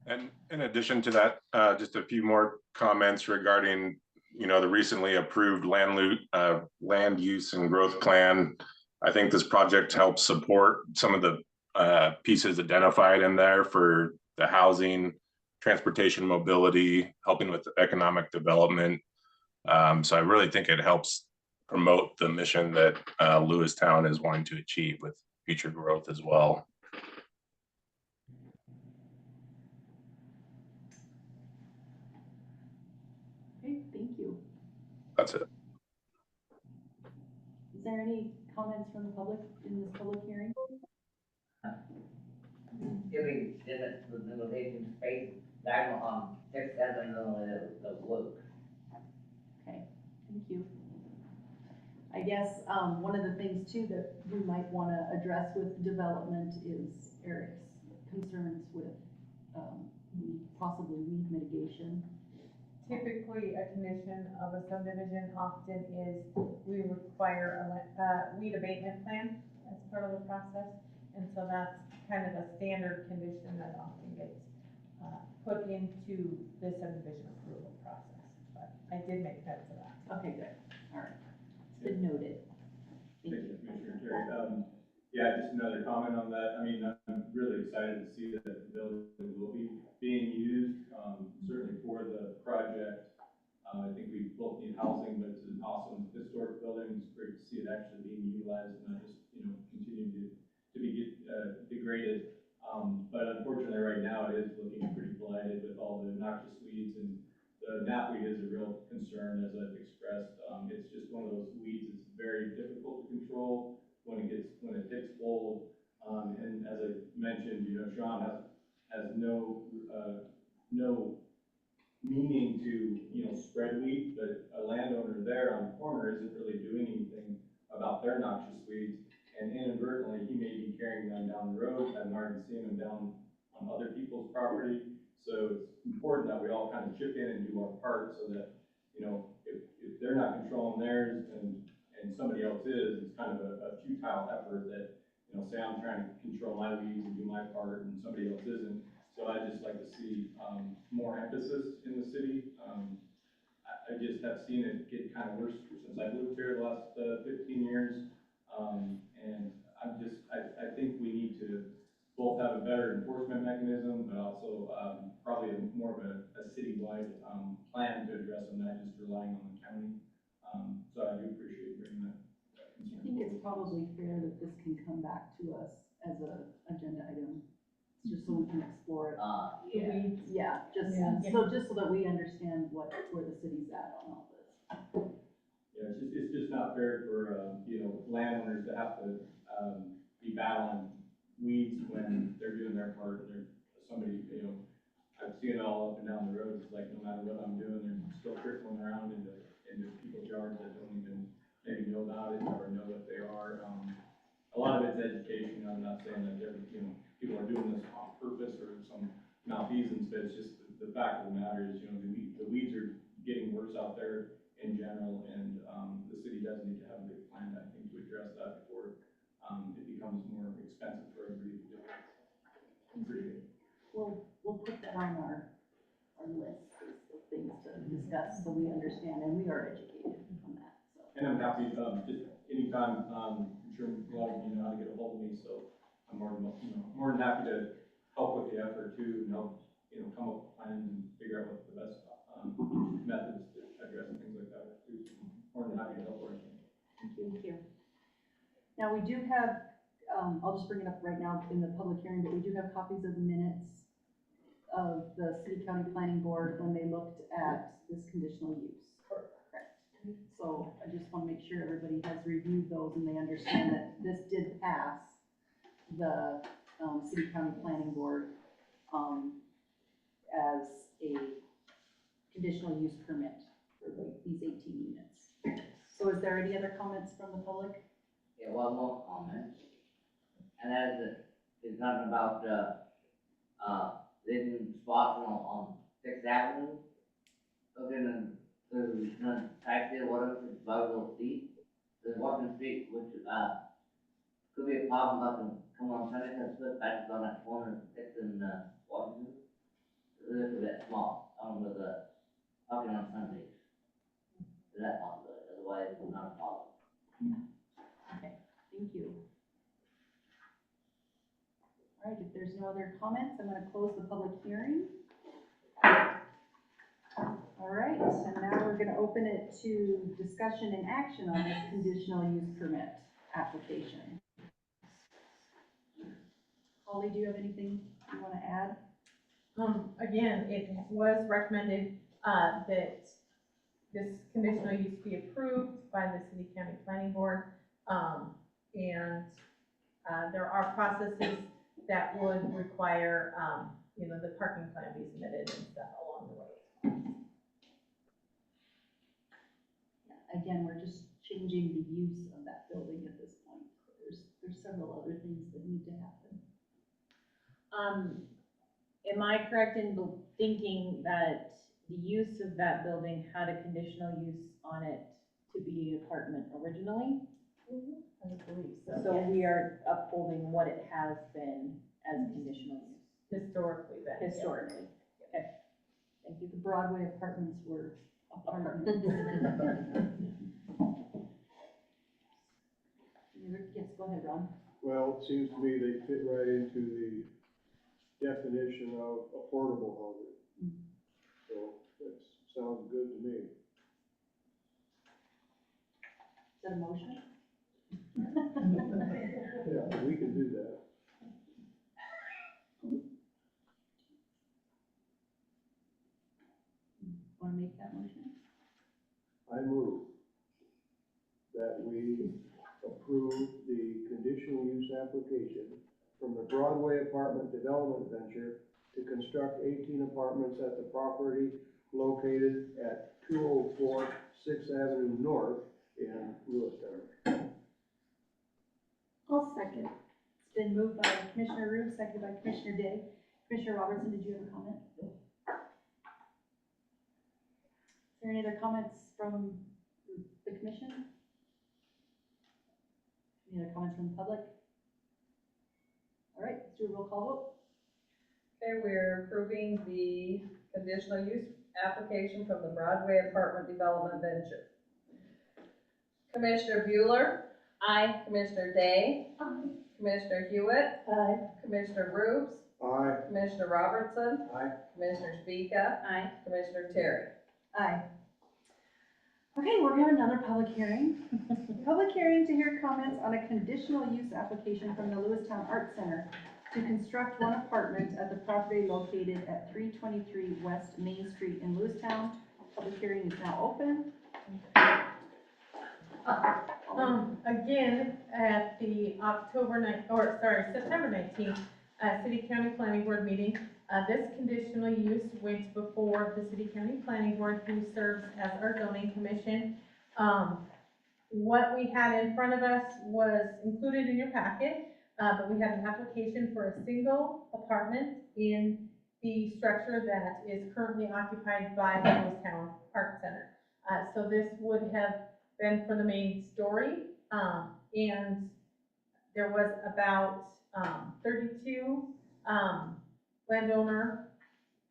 And in addition to that, just a few more comments regarding, the recently approved land use and growth plan. I think this project helps support some of the pieces identified in there for the housing, transportation, mobility, helping with economic development. So I really think it helps promote the mission that Lewistown is wanting to achieve with future growth as well. Okay, thank you. That's it. Is there any comments from the public in this public hearing? Giving the limitation space diagonal on Sixth Avenue, the work. Okay, thank you. I guess, one of the things too that we might wanna address with development is Eric's concerns with, possibly weed mitigation. Typically, a condition of a subdivision often is we require a weed abatement plan as part of the process. And so that's kind of a standard condition that often gets put into the subdivision approval process. But I did make notes of that. Okay, good. All right. It's been noted. Thank you, Commissioner Terry. Yeah, just another comment on that. I mean, I'm really excited to see that the building will be being used, certainly for the project. I think we both need housing, but it's an awesome historic building. It's great to see it actually being utilized and not just, continuing to be degraded. But unfortunately right now it is looking pretty blighted with all the noxious weeds, and the knapweed is a real concern, as I've expressed. It's just one of those weeds that's very difficult to control when it takes hold. And as I mentioned, Sean has no meaning to, spread weed, but a landowner there on the corner isn't really doing anything about their noxious weeds. And inadvertently, he may be carrying them down the road. I've already seen them down on other people's property. So it's important that we all kind of chip in and do our part so that, if they're not controlling theirs and somebody else is, it's kind of a futile effort that, say I'm trying to control my weeds and do my part and somebody else isn't. So I just like to see more emphasis in the city. I just have seen it get kind of worse since I've lived here the last 15 years. And I think we need to both have a better enforcement mechanism, but also probably more of a citywide plan to address them, not just relying on the county. So I do appreciate bringing that concern. I think it's probably fair that this can come back to us as a agenda item just so we can explore it. Yeah. Yeah, just, Yeah. just so that we understand where the city's at on all this. Yeah, it's just not fair for, you know, landowners to have to, be battling weeds when they're doing their part, and there's somebody, you know, I've seen it all up and down the road, it's like, no matter what I'm doing, they're still trickling around into people's yards that don't even maybe know about it or know what they are. A lot of it's education, I'm not saying that they're, you know, people are doing this on purpose or some malfeasance, but it's just the fact of the matter is, you know, the weeds are getting worse out there in general, and, the city does need to have a good plan, I think, to address that before, it becomes more expensive for everybody to do it. Pretty good. We'll put that on our list of things to discuss, so we understand, and we are educated on that, so. And I'm happy, just anytime, I'm sure a lot of you know how to get a hold of me, so I'm more than happy to help with the effort too, and help, you know, come up with plans and figure out what's the best, methods to address things like that too. So more than happy to help where I can. Thank you. Now, we do have, I'll just bring it up right now in the public hearing, but we do have copies of the minutes of the City County Planning Board when they looked at this conditional use. Correct. So I just want to make sure everybody has reviewed those and they understand that this did pass the City County Planning Board as a conditional use permit for these 18 units. So is there any other comments from the public? Yeah, one more comment. And that is talking about, living spots on Sixth Avenue. Okay, then, there's no type there, what if it's Belleville Street? There's Washington Street, which, could be a problem, but come on Sunday, because split patches on that corner, Sixth and, Washington. It's a little bit small, with the, parking on Sundays. Is that possible? Otherwise, it's not a problem. Okay, thank you. All right, if there's no other comments, I'm going to close the public hearing. All right, and now we're going to open it to discussion and action on this conditional use permit application. Holly, do you have anything you want to add? Again, it was recommended, that this conditional use be approved by the City County Planning Board. There are processes that would require, you know, the parking plan be submitted and stuff along the way. Yeah, again, we're just changing the use of that building at this point. There's several other things that need to happen. Am I correct in thinking that the use of that building had a conditional use on it to be an apartment originally? I would believe so. So we are upholding what it has been as conditional use. Historically, then. yeah. Historically. Okay. Thank you. The Broadway apartments were apartments. Yes, go ahead, Ron. Well, it seems to me they fit right into the definition of affordable housing. So that sounds good to me. Is that a motion? Yeah, we can do that. Want to make that motion? I move that we approve the conditional use application from the Broadway Apartment Development Venture to construct 18 apartments at the property located at 204 6th Avenue North in Lewistown. I'll second. It's been moved by Commissioner Rube, seconded by Commissioner Day. Commissioner Robertson, did you have a comment? Is there any other comments from the commission? Any other comments from the public? All right, let's do a roll call vote. Okay, we're approving the conditional use application from the Broadway Apartment Development Venture. Commissioner Bueller. Aye. Commissioner Day. Aye. Commissioner Hewitt. Aye. Commissioner Rubes. Aye. Commissioner Robertson. Aye. Commissioner Speaka. Aye. Commissioner Terry. Aye. Okay, we're gonna have another public hearing. Public hearing to hear comments on a conditional use application from the Lewistown Arts Center to construct one apartment at the property located at 323 West Main Street in Lewistown. Public hearing is now open. Again, at the September 19th, City County Planning Board meeting, this conditional use went before the City County Planning Board, who serves as our zoning commission. What we had in front of us was included in your packet, but we had an application for a single apartment in the structure that is currently occupied by the Lewistown Park Center. So this would have been for the main story, and there was about 32 landowner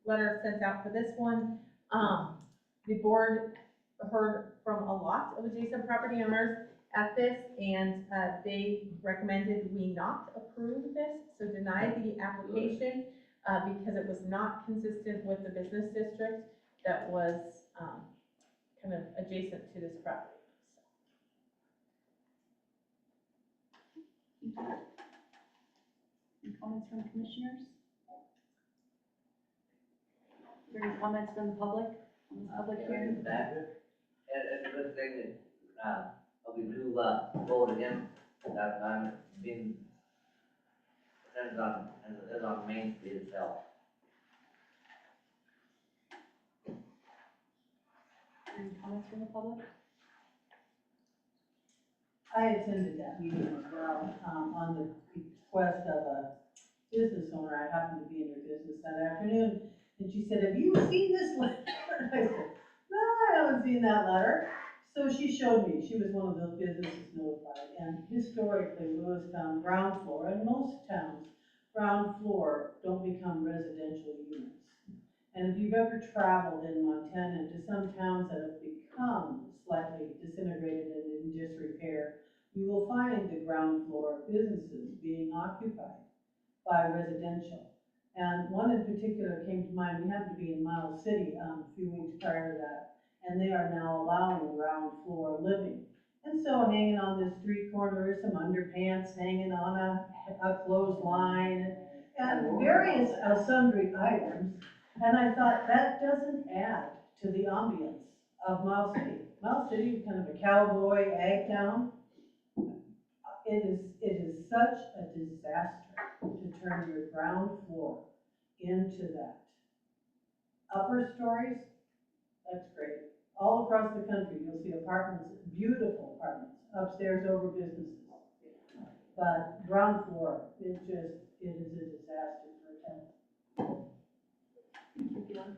letters sent out for this one. The board heard from a lot of adjacent property owners at this, and they recommended we not approve this, so deny the application, because it was not consistent with the business district that was kind of adjacent to this property. Any comments from commissioners? Are there any comments from the public on this public hearing? It's a good thing that, we do, vote against that time, it's been, is on Main Street itself. Any comments from the public? I attended that meeting as well, on the request of a business owner. I happened to be in her business that afternoon, and she said, "Have you seen this letter?" And I said, "No, I haven't seen that letter." So she showed me. She was one of those businesses notified, and historically, Lewistown ground floor, and most towns, ground floor don't become residential units. And if you've ever traveled in Montana to some towns that have become slightly disintegrated and in disrepair, you will find the ground floor businesses being occupied by residential. And one in particular came to mind. We happened to be in Miles City a few weeks prior to that, and they are now allowing ground floor living. And so hanging on the street corner is some underpants hanging on a clothesline and various sundry items. And I thought, that doesn't add to the ambience of Miles City. Miles City is kind of a cowboy ag town. It is such a disaster to turn your ground floor into that. Upper stories, that's great. All across the country, you'll see apartments, beautiful apartments, upstairs over businesses. But ground floor, it is a disaster for a town.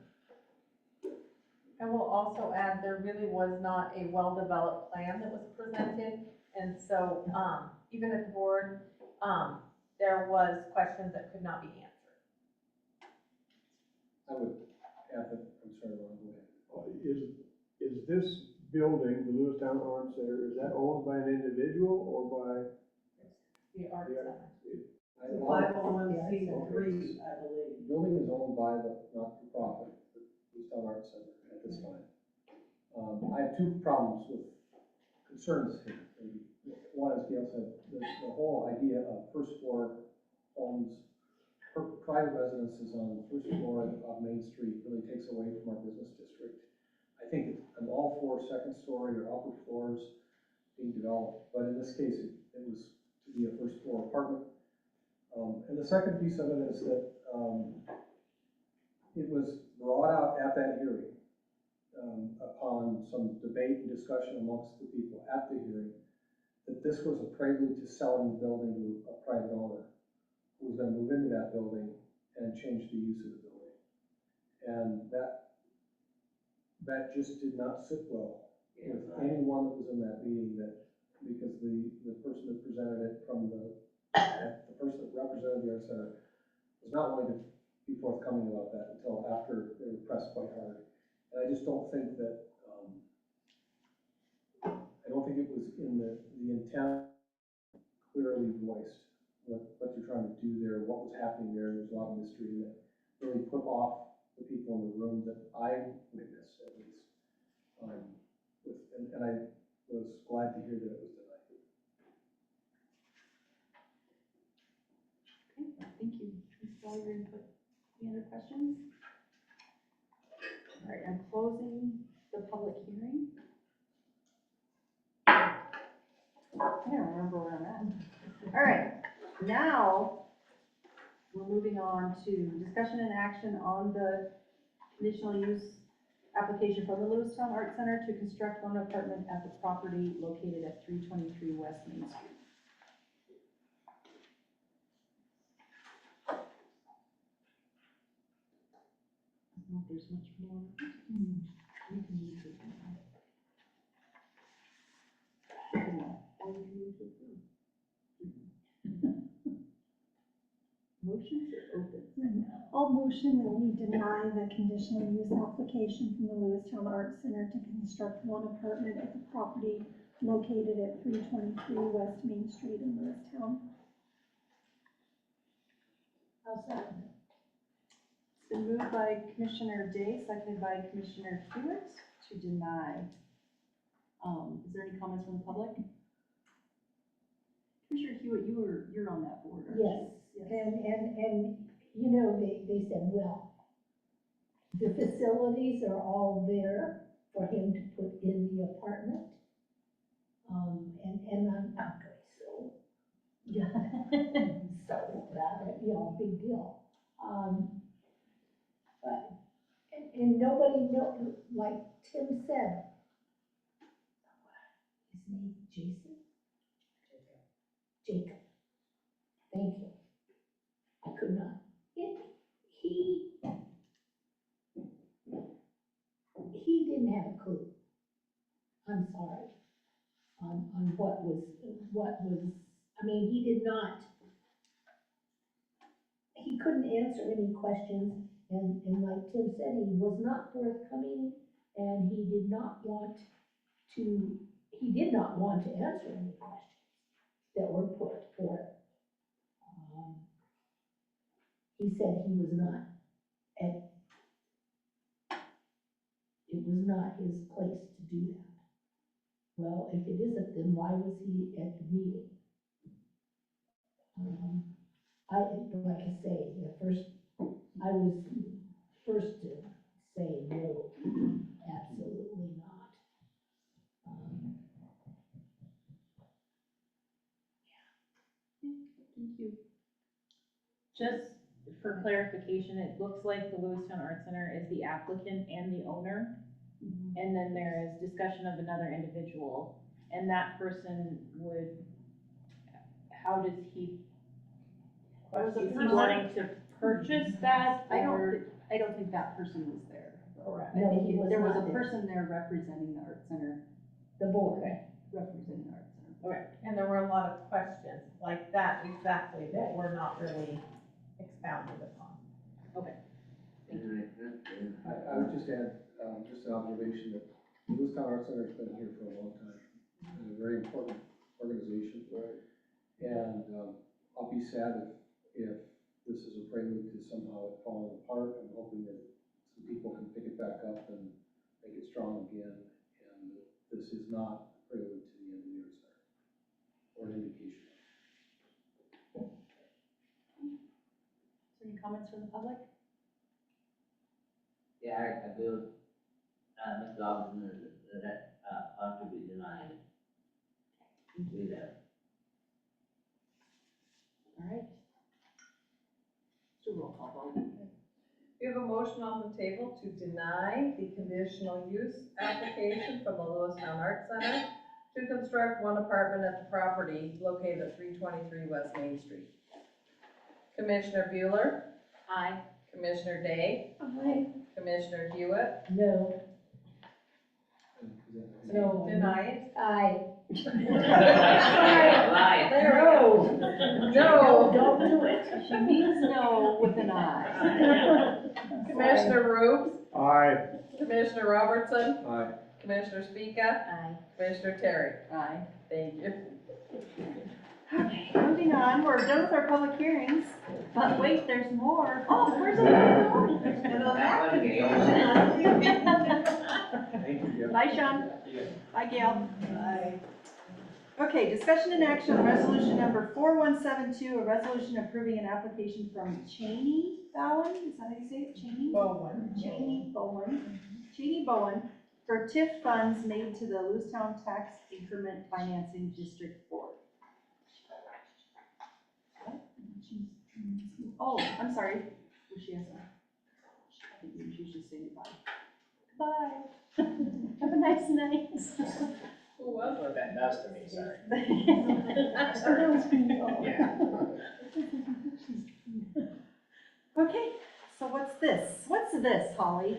I will also add, there really was not a well-developed plan that was presented, and so, even at the board, there was questions that could not be answered. I would add that, I'm sorry, Ron, go ahead. Is this building, the Lewistown Arts Center, is that owned by an individual or by? The Art Center. The 501c3, I believe. The building is owned by the not-for-profit, the Lewistown Arts Center at this time. I have two problems with concerns here. One, as Gail said, the whole idea of first floor homes, private residences on the first floor of Main Street really takes away from our business district. I think I'm all for second story or upper floors being developed, but in this case, it was to be a first floor apartment. And the second piece of it is that it was brought out at that hearing, upon some debate and discussion amongst the people at the hearing, that this was a prelude to selling the building to a private owner who was going to move into that building and change the use of the building. And that just did not sit well with anyone that was in that meeting, that because the person that presented it from the person that represented the Art Center was not willing to be forthcoming about that until after they were pressed quite hard. And I just don't think that, I don't think it was in the intent clearly voiced what you're trying to do there, what was happening there. There's a lot of mystery in it. Really put off the people in the room that I witnessed, at least. And I was glad to hear that it was denied. Okay, thank all your input. Any other questions? All right, I'm closing the public hearing. I don't remember where I'm at. All right, now we're moving on to discussion and action on the conditional use application for the Lewistown Art Center to construct one apartment at the property located at 323 West Main Street. I don't know if there's much more. You can use it. Or you can use it too. Motions are open. I'll motion that we deny the conditional use application from the Lewistown Art Center to construct one apartment at the property located at 323 West Main Street in Lewistown. I'll second it. It's been moved by Commissioner Day, seconded by Commissioner Hewitt to deny. Is there any comments from the public? Commissioner Hewitt, you're on that board, aren't you? Yes, and, you know, they said, well, the facilities are all there for him to put in the apartment. And I'm not going, so, yeah, so, you know, big deal. But, and nobody know, like Tim said, his name, Jason? Jacob. Thank you. I could not. He didn't have a clue. I'm sorry. On what was, I mean, he did not, he couldn't answer any questions, and like Tim said, he was not forthcoming, and he did not want to answer any questions that were put forth. He said he was not it was not his place to do that. Well, if it isn't, then why was he at the meeting? Like I say, I was first to say no, absolutely not. Thank you. Just for clarification, it looks like the Lewistown Art Center is the applicant and the owner. And then there is discussion of another individual, and that person would, how does he, is he wanting to purchase that, I or? don't think that person was there. Correct. I think No, he was there was not a there. person there representing the art center, The board. representing the art center. Okay. And there were a lot of questions like that exactly that were not really expounded upon. Okay. I would just add, just an observation that the Lewistown Art Center's been here for a long time. It's a very important organization. Right. And, I'll be sad if this is a prelude to somehow it falling apart. I'm hoping that some people can pick it back up and make it strong again. And this is not a prelude to the end of the art center, or an indication. Is there any comments from the public? Yeah, I feel, Mr. Robinson, that, ought to be denied. Do that. All right. So roll call vote. We have a motion on the table to deny the conditional use application from the Lewistown Art Center to construct one apartment at the property located at 323 West Main Street. Commissioner Bueller? Aye. Commissioner Day? Aye. Commissioner Hewitt? No. No, denied. Aye. Lie. No. No. Don't do it. She means no with an eye. Commissioner Rubes? Aye. Commissioner Robertson? Aye. Commissioner Speaka? Aye. Commissioner Terry? Aye. Thank you. Okay, moving on, we're done with our public hearings, but wait, there's more. Oh, where's everybody going? And on that That conclusion, Thank you, Jeff. Bye, Sean. Bye, Gail. Bye. Okay, discussion and action on resolution number 4172, a resolution approving an application from Cheney Bowen, is that how you say it? Cheney? Bowen. Cheney Bowen. Cheney Bowen for TIF funds made to the Lewistown Tax Increment Financing District Board. Oh, I'm sorry. Was she asking? I think maybe she should say goodbye. Goodbye. Have a nice night. Who was it? That was to me, sorry. That was for you. Yeah. Okay, so what's this? What's this, Holly?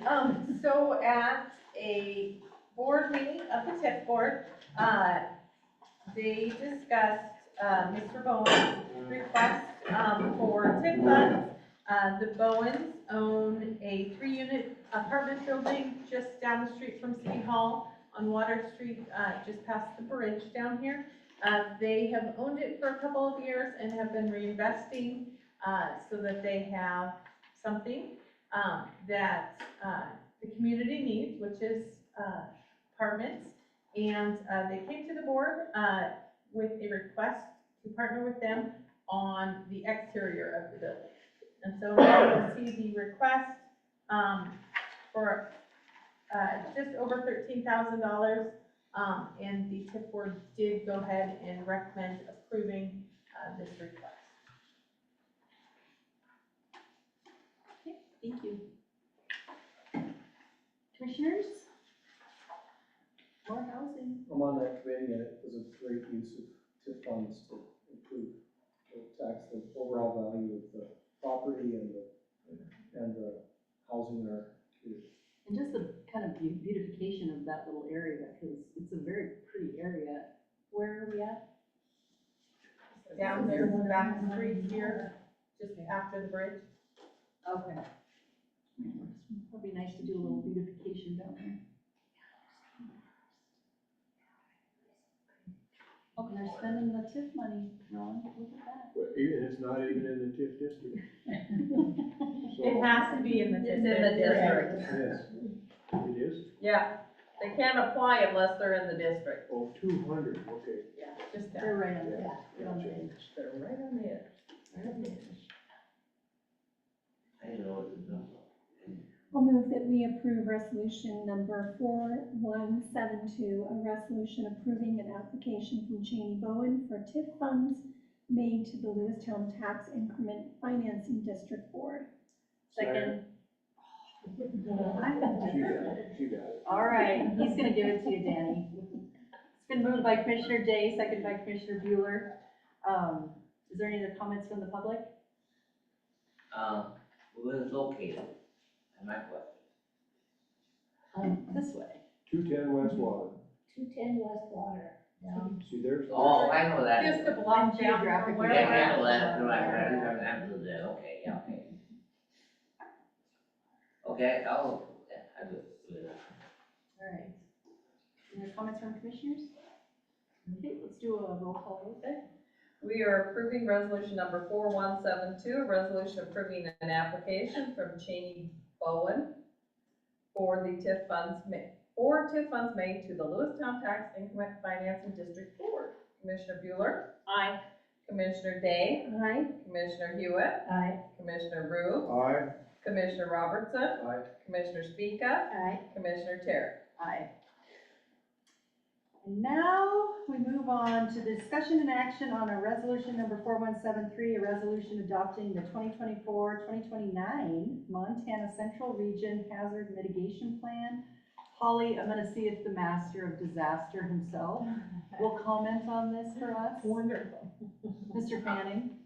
So at a board meeting of the TIF board, they discussed, Mr. Bowen's request, for TIF funds. The Bowens own a 3-unit apartment building just down the street from City Hall on Water Street, just past the bridge down here. They have owned it for a couple of years and have been reinvesting, so that they have something, that, the community needs, which is, apartments. And, they came to the board, with a request to partner with them on the exterior of the building. And so now you'll see the request, for, just over $13,000. And the TIF board did go ahead and recommend approving, this request. Thank you. Commissioners? More housing. I'm on that committee, and it was a great use of TIF funds to improve the overall value of the property and the housing in our community. And just the kind of beautification of that little area, because it's a very pretty area. Where are we at? Down there, back street here, just after the bridge. Okay. It'd be nice to do a little beautification down there. Oh, and they're spending the TIF money, Ron, look at that. But it's not even in the TIF district. It has to be in the It's TIF in the district. district. Yes. It is? Yeah, they can't apply unless they're in the district. Oh, 200, okay. Yeah. Just They're right on the, Yeah. right on the edge. They're right on the edge. Right on the edge. I know what to do. I'll move that we approve resolution number 4172, a resolution approving an application from Cheney Bowen for TIF funds made to the Lewistown Tax Increment Financing District Board. Second. She got it, she got it. All right, he's gonna give it to you, Danny. It's been moved by Commissioner Day, second by Commissioner Bueller. Is there any other comments from the public? Where is it located? And my question. This way. 210 West Water. 210 West Water, down. See, there's. Oh, I know that. Just a block down from where we're Yeah, I know at. that, right, I just haven't answered that, okay, yeah, okay. Okay, I'll, yeah, I will do that. All right. Any other comments from commissioners? Okay, let's do a roll call vote there. We are approving resolution number 4172, a resolution approving an application from Cheney Bowen for the TIF funds made to the Lewistown Tax Increment Financing District Board. Commissioner Bueller? Aye. Commissioner Day? Aye. Commissioner Hewitt? Aye. Commissioner Rue? Aye. Commissioner Robertson? Aye. Commissioner Speaka? Aye. Commissioner Terry? Aye. And now we move on to the discussion and action on a resolution number 4173, a resolution adopting the 2024-2029 Montana Central Region Hazard Mitigation Plan. Holly, I'm gonna see if the master of disaster himself will comment on this for us. Wonderful. Mr. Fanning.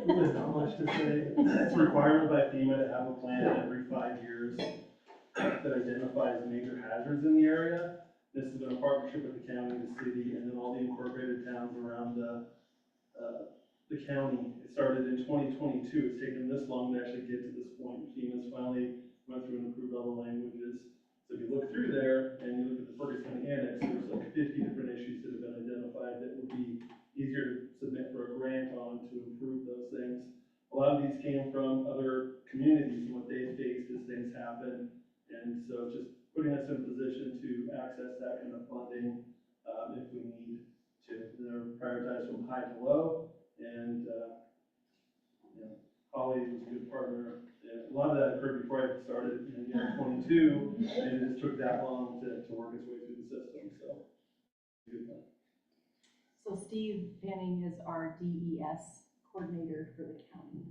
There's not much to say. It's a requirement by FEMA to have a plan every 5 years that identifies major hazards in the area. This has been a partnership with the county, the city, and then all the incorporated towns around the county. It started in 2022. It's taken this long to actually get to this point. FEMA's finally went through and approved all the languages. So if you look through there and you look at the Fergus County Annex, there's like 50 different issues that have been identified that would be easier to submit for a grant on to improve those things. A lot of these came from other communities and what they faced as things happen. And so just putting us in a position to access that kind of funding if we need They're prioritized from high to low, and, you know, Holly was a good partner. A lot of that occurred before I started in 22, and it just took that long to work its way through the system, so. Good one. So Steve Fanning is our DES coordinator for the county.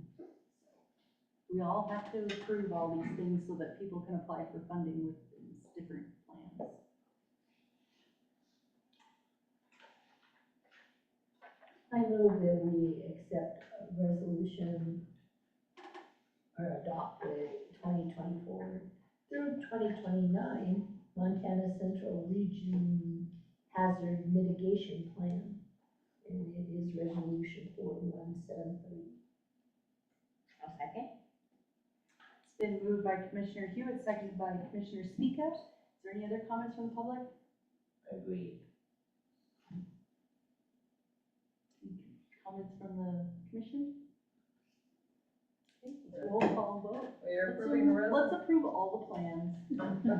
We all have to approve all these things so that people can apply for funding with these different plans. I move that we accept a resolution or adopt the 2024 through 2029 Montana Central Region Hazard Mitigation Plan. And it is resolution 4173. I'll second. It's been moved by Commissioner Hewitt, seconded by Commissioner Speaka. Is there any other comments from the public? Agreed. Comments from the commission? Okay, roll call vote. We're approving the Let's approve all the plans,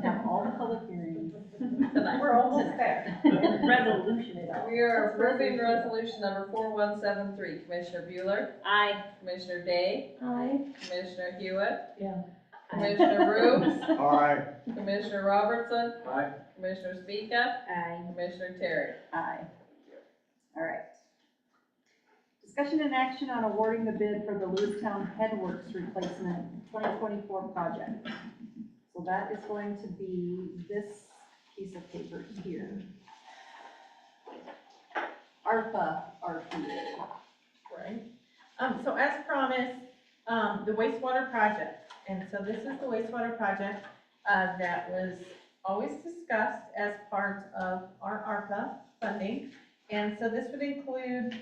have all the public hearings. tonight. We're almost there. Resolution it all. We are Let's approving resolution. resolution number 4173. Commissioner Bueller, Aye. Commissioner Day, Aye. Commissioner Hewitt, Yeah. Commissioner Rubes, Aye. Commissioner Robertson, Aye. Commissioner Speaka, Aye. Commissioner Terry. Aye. All right. Discussion and action on awarding the bid for the Lewistown Headworks Replacement 2024 project. So that is going to be this piece of paper here. ARPA RPA. Right. So as promised, the wastewater project, and so this is the wastewater project, that was always discussed as part of our ARPA funding. And so this would include,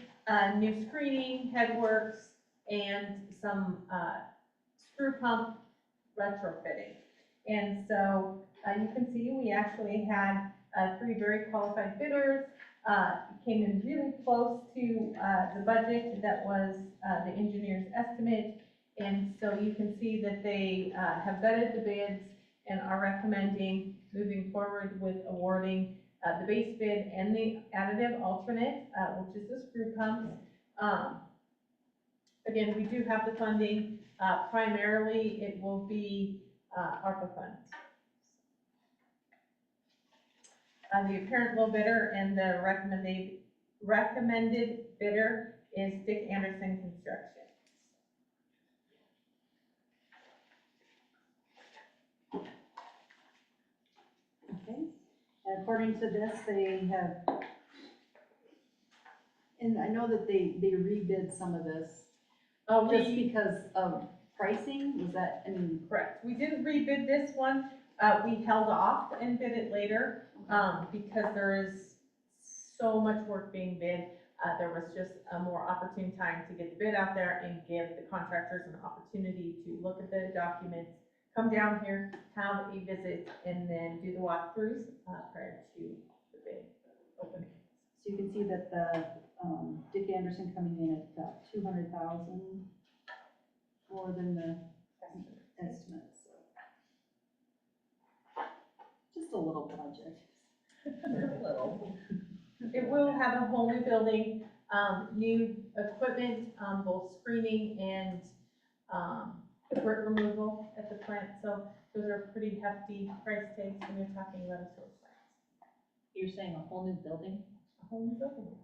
new screening, headworks, and some, screw pump retrofitting. And so, you can see we actually had, 3 very qualified bidders, came in really close to, the budget that was, the engineer's estimate. And so you can see that they, have vetted the bids and are recommending moving forward with awarding, the base bid and the additive alternate, which is the screw pumps. Again, we do have the funding, primarily it will be, ARPA funds. The apparent low bidder and the recommended bidder is Dick Anderson Construction. Okay. And according to this, they have, and I know that they rebid some of this just because of pricing. Was that, I mean? Correct. We didn't rebid this one. We held off and bid it later, because there is so much work being bid. There was just a more opportune time to get the bid out there and give the contractors an opportunity to look at the documents, come down here, have a visit, and then do the walkthroughs, prior to the bid opening. So you can see that the, Dick Anderson coming in at about 200,000 more than the estimate, so. Just a little project. It will have a whole new building, new equipment, both screening and, dirt removal at the plant, so those are pretty hefty price tags when you're talking about a source plant. You're saying a whole new building? A whole new building.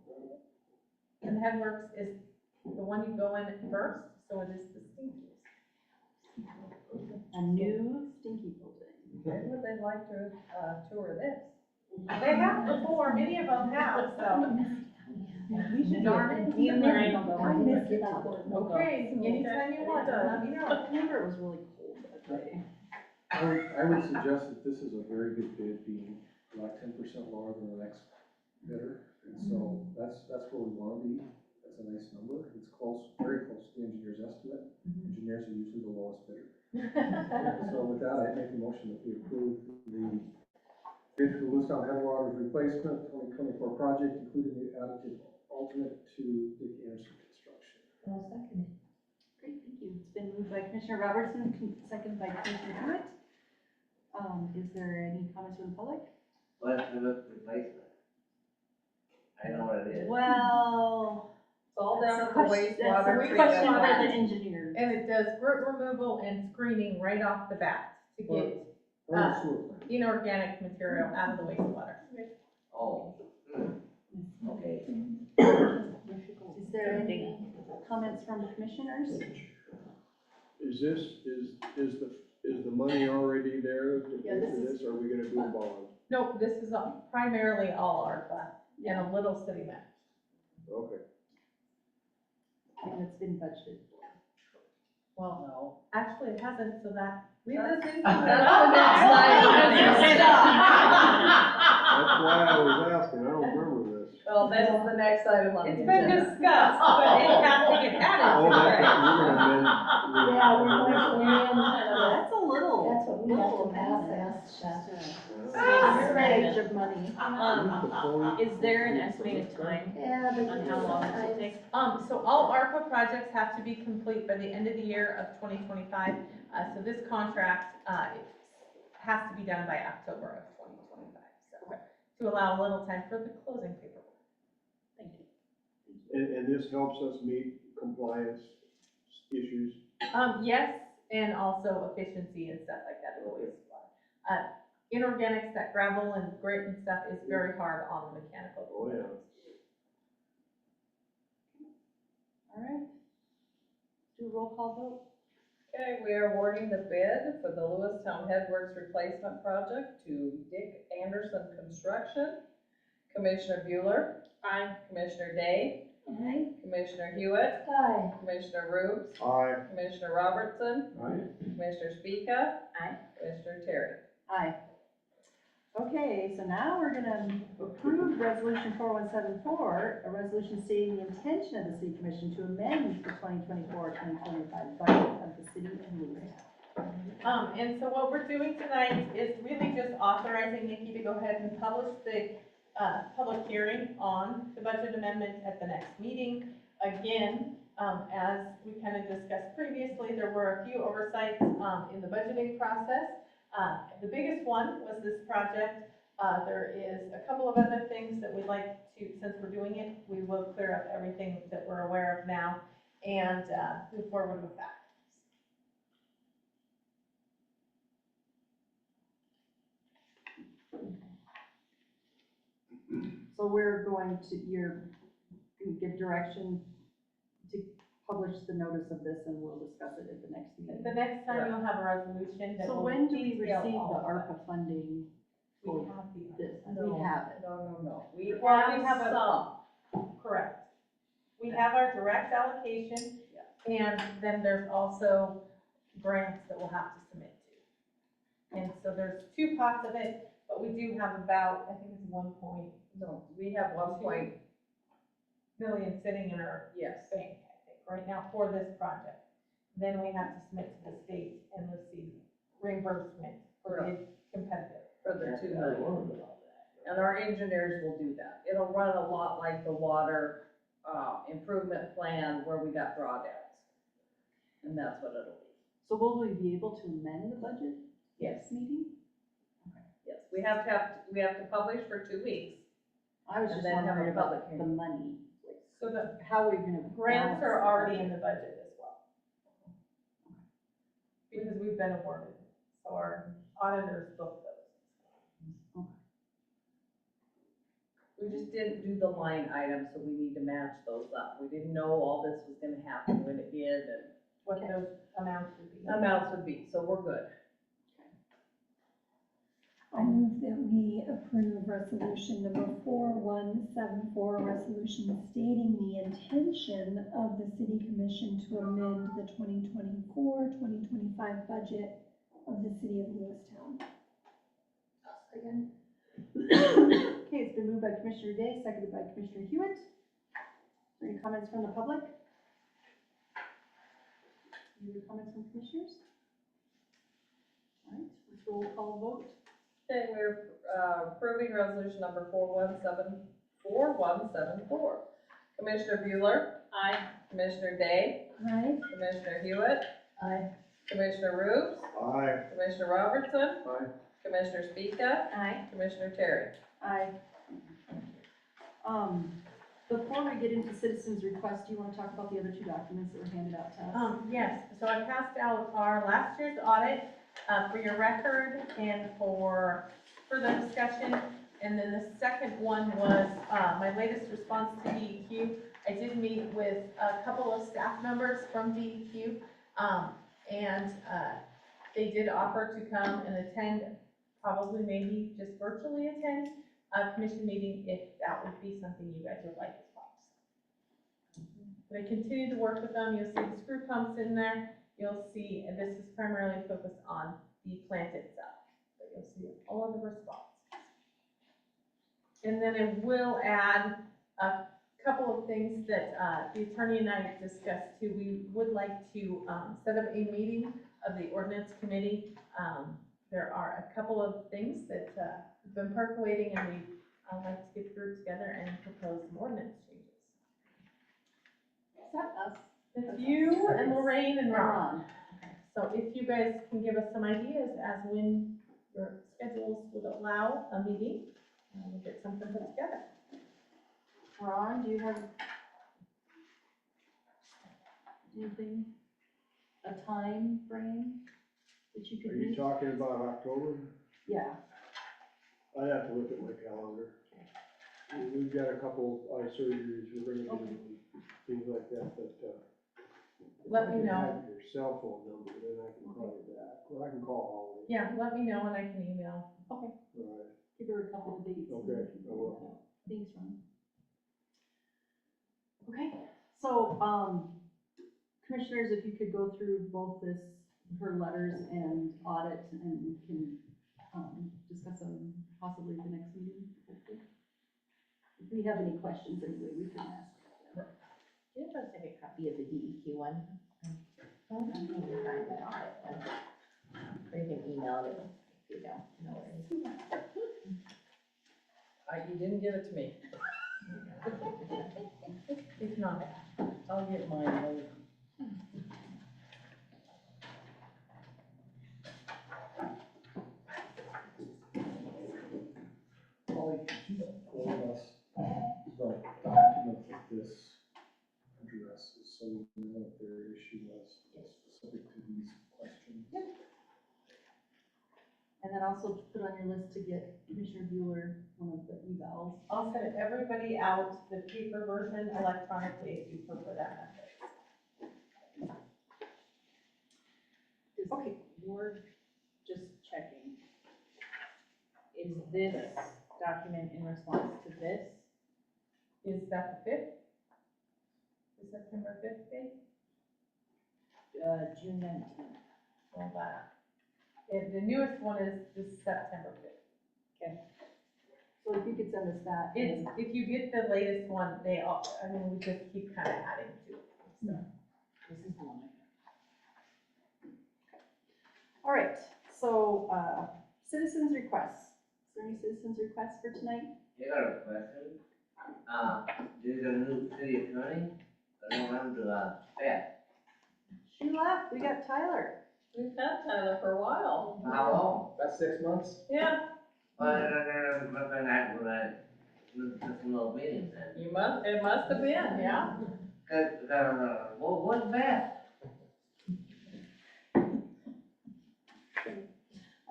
And the Headworks is the one you go in first, so it is the stinkiest. A new stinky building. Maybe would they like to, tour this? They have before, many of them have, so. We should Darn it. Me and Lorraine will go. I missed that one. Okay, anytime you want, let me know. I remember it was really cold that day. I would suggest that this is a very good bid, being about 10% lower than the next bidder. And so that's where we want to be. That's a nice number. It's close, very close to the engineer's estimate. Engineers are usually the lowest bidder. So with that, I make the motion that we approve the bid for the Lewistown Headwaters Replacement 2024 project, including the additive alternate to Dick Anderson Construction. I'll second it. Great, thank you. It's been moved by Commissioner Robertson, seconded by Commissioner Hewitt. Is there any comments from the public? What kind of replacement? I know what it is. Well. It's all that's down a at the question- that's a wastewater treatment question for plant. the engineer. And it does grit removal and screening right off the bat to get Or the sewer plant. inorganic material out of the wastewater. Oh. Okay. Is there any comments from commissioners? Is the money already there to Yeah, pay this for is- this, or are we gonna do a bond? No, this is primarily all ARPA and a little city match. Okay. And it's been budgeted. Well, no, actually it hasn't, so that. We just that's- need to, that's the next item. That's why I was asking, I don't remember this. Well, that's the next item on the It's agenda. been discussed, but it has to get added Oh, to that's it. right, we're gonna amend. Yeah, we're going to amend. That's a little. That's what we have to amendment. pass. Range of money. Is there an estimated time Yeah, but. on how long this will take? So all ARPA projects have to be complete by the end of the year of 2025. So this contract, has to be done by October of 2025, so, to allow a little time for the closing paperwork. Thank you. And this helps us meet compliance issues. Yes, and also efficiency and stuff like that, of the wastewater. Inorganics, that gravel and grit and stuff is very hard on the mechanical. Oh, yeah. All right. Do a roll call vote. Okay, we are awarding the bid for the Lewistown Headworks Replacement Project to Dick Anderson Construction. Commissioner Bueller. Aye. Commissioner Day. Aye. Commissioner Hewitt. Aye. Commissioner Rubes. Aye. Commissioner Robertson. Aye. Commissioner Speaka. Aye. Commissioner Terry. Aye. Okay, so now we're gonna approve resolution 4174, a resolution stating the intention of the city commission to amend the 2024-2025 budget of the city of Lewistown. And so what we're doing tonight is really just authorizing Nikki to go ahead and publish the, public hearing on the budget amendment at the next meeting. Again, as we kind of discussed previously, there were a few oversights, in the budgeting process. The biggest one was this project. There is a couple of other things that we'd like to, since we're doing it, we will clear up everything that we're aware of now and, move forward with that. So we're going to, you're going to give direction to publish the notice of this and we'll discuss it at the next meeting. The next time you'll have a resolution that So will when do we detail receive all the of it. ARPA funding We for have the. this? No. We have it. No. We Well, we have have some. Correct. We have our direct allocation, and then there's also grants that we'll have to submit to. And so there's two pots of it, but we do have about, I think it's 1 point. No, we have 1 million sitting in our yes. bank, I think, right now for this project. Then we have to submit to the state and receive reimbursement for the competitive. For the 2 million. And our engineers will do that. It'll run a lot like the water, improvement plan where we got drawdowns. And that's what it'll be. So will we be able to amend the budget Yes. next meeting? Yes, we have to publish for 2 weeks. I was And just then have a wondering about public the hearing. money. So the How are we gonna? grants balance are the already budget? in the budget as well. Because we've been awarded, so our auditors booked those. We just didn't do the line items, so we need to match those up. We didn't know all this was gonna happen when it did and What those amounts would be. amounts would be, so we're good. I move that we approve resolution number 4174, resolution stating the intention of the city commission to amend the 2024-2025 budget of the city of Lewistown. Again. Okay, it's been moved by Commissioner Day, seconded by Commissioner Hewitt. Any comments from the public? Any other comments from commissioners? All right, let's roll call vote. Okay, we're approving resolution number 4174. Commissioner Bueller. Aye. Commissioner Day. Aye. Commissioner Hewitt. Aye. Commissioner Rubes. Aye. Commissioner Robertson. Aye. Commissioner Speaka. Aye. Commissioner Terry. Aye. Before we get into citizens' requests, do you want to talk about the other two documents that were handed out to us? Yes, so I passed out our last year's audit, for your record and for further discussion. And then the second one was, my latest response to DEQ. I did meet with a couple of staff members from DEQ, and they did offer to come and attend, probably maybe just virtually attend a commission meeting if that would be something you guys would like as well. But I continue to work with them. You'll see the screw pumps in there. You'll see, and this is primarily focused on the plant itself. But you'll see all of the responses. And then I will add a couple of things that the attorney and I discussed too. We would like to set up a meeting of the ordinance committee. There are a couple of things that have been percolating, and we'd like to get through together and propose some ordinance changes. Is that us? It's you and Lorraine and Ron. So if you guys can give us some ideas as when your schedules would allow a meeting, we'll get something put together. Ron, do you have anything, a time frame that you could Are you meet? talking about October? Yeah. I'd have to look at my calendar. We've got a couple eye surgeries we're gonna do, things like that, but, Let me I can know. have your cell phone number, then I can call you back, or I can call Holly. Yeah, let me know and I can email. Okay. All right. Give her a couple of dates. and Okay, we can I will. figure that out. Thanks, Ron. Okay, so, commissioners, if you could go through both her letters and audit, and we can, discuss them possibly at the next meeting. hopefully. If we have any questions anyway, we can ask. Do you have a second copy of the DEQ one? I don't think you can find that audit one. Or you can email it if you don't, no worries. You didn't give it to me. If not, I'll get mine later. Holly, could you forward us the document that this addresses, so we know what their issue was specific to these questions? And then also put on your list to get Commissioner Bueller one of the evals. I'll send everybody out the paper version electronically if you prefer that method. Okay, we're just checking. Is this document in response to this? Is that the 5th? The September 5th date? June 19th. Well, that. The newest one is this September 5th. Okay. So if you could send us that. It's, if you get the latest one, they all, I mean, we just keep kind of adding to it. So. This is the one. All right, so, citizens' requests. Is there any citizens' requests for tonight? I got a question. There's a new city attorney, I don't remember, Beth. She left, we got Tyler. We've had Tyler for a while. How long? About 6 months? Yeah, Well, but then I, just no meetings then. it must have been, yeah. What's Beth?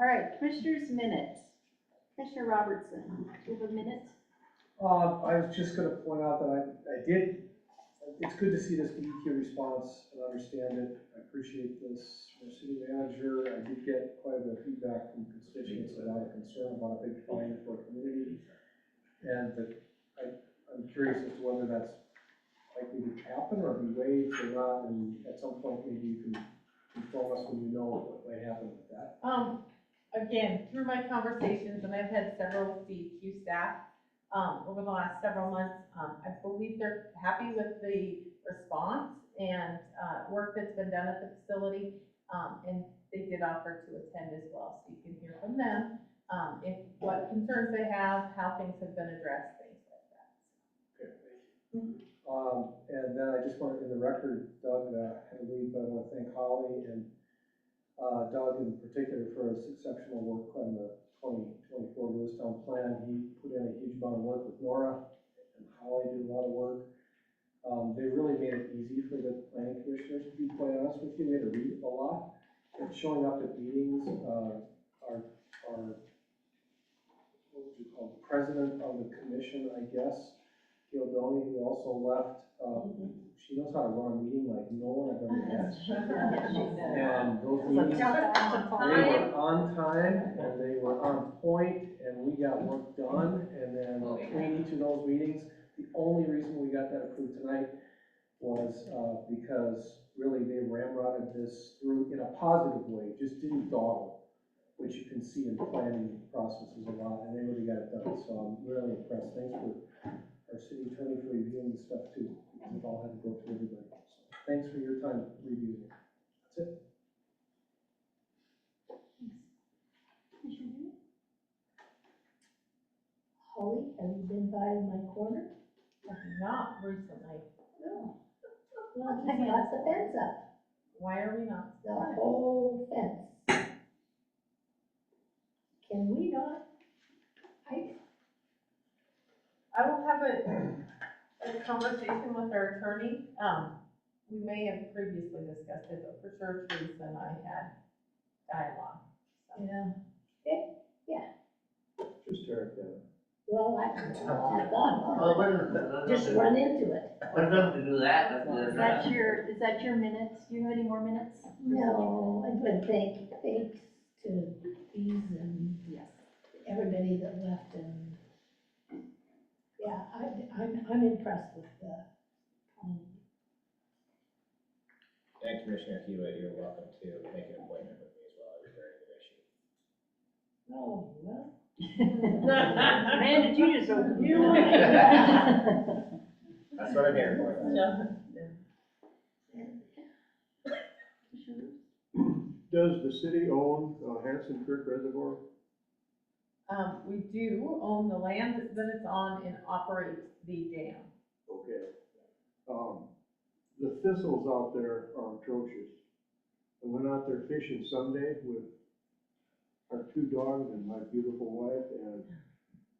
All right, commissioners' minutes. Commissioner Robertson, do you have a minute? I was just gonna point out that I did, it's good to see this DEQ response and understand it. I appreciate this from the city manager. I did get quite a bit of feedback from constituents about a concern about a big fine for a community. And that I'm curious as to whether that's likely to happen or be waived or not, and at some point maybe you can inform us when you know what might happen with that. Again, through my conversations, and I've had several DEQ staff, over the last several months, I believe they're happy with the response and, work that's been done at the facility. And they did offer to attend as well, so you can hear from them, if, what concerns they have, how things have been addressed, things like that. Okay, thank you. And then I just wanted, in the record, Doug had a lead, but I want to thank Holly and Doug in particular for his exceptional work on the 2024 Lewistown plan. He put in a huge amount of work with Nora and Holly did a lot of work. They really made it easy for the planning commissioners, to be quite honest with you. We had to read a lot. And showing up at meetings, our what would you call it, president of the commission, I guess, Gildoni, who also left, she knows how to run a meeting like no one I've ever met. Those meetings, they were on time, and they were on point, and we got work done, and then between each of those meetings, the only reason we got that approved tonight was, because really they ramrodded this through in a positive way, just didn't dawdle, which you can see in planning processes a lot, and they really got it done, so I'm really impressed. Thanks for our city attorney for reviewing the stuff too, because it all had to go through everybody. So thanks for your time reviewing it. That's it. Holly, have you been by my corner? Not recently. No. Well, I got the fence up, Why are we not? the whole fence. Can we not? I will have a conversation with our attorney. We may have previously discussed it, but for sure Teresa and I had dialogue. So. Yeah. Just tear it down. Well, I thought, Well, what is just run into it. What does to do that? Is that your minutes? Do you have any more minutes? No, but thanks to these and everybody that left, and yeah, I'm impressed with the, And Commissioner Hewitt, you're welcome to make an appointment with me as well regarding the issue. oh, well. Man, did you just open your That's what I'm here for. Does the city own Hanson Creek Reservoir? We do own the land that it's on and operate the dam. Okay. The thistles out there are atrocious. I went out there fishing Sunday with our 2 dogs and my beautiful wife, and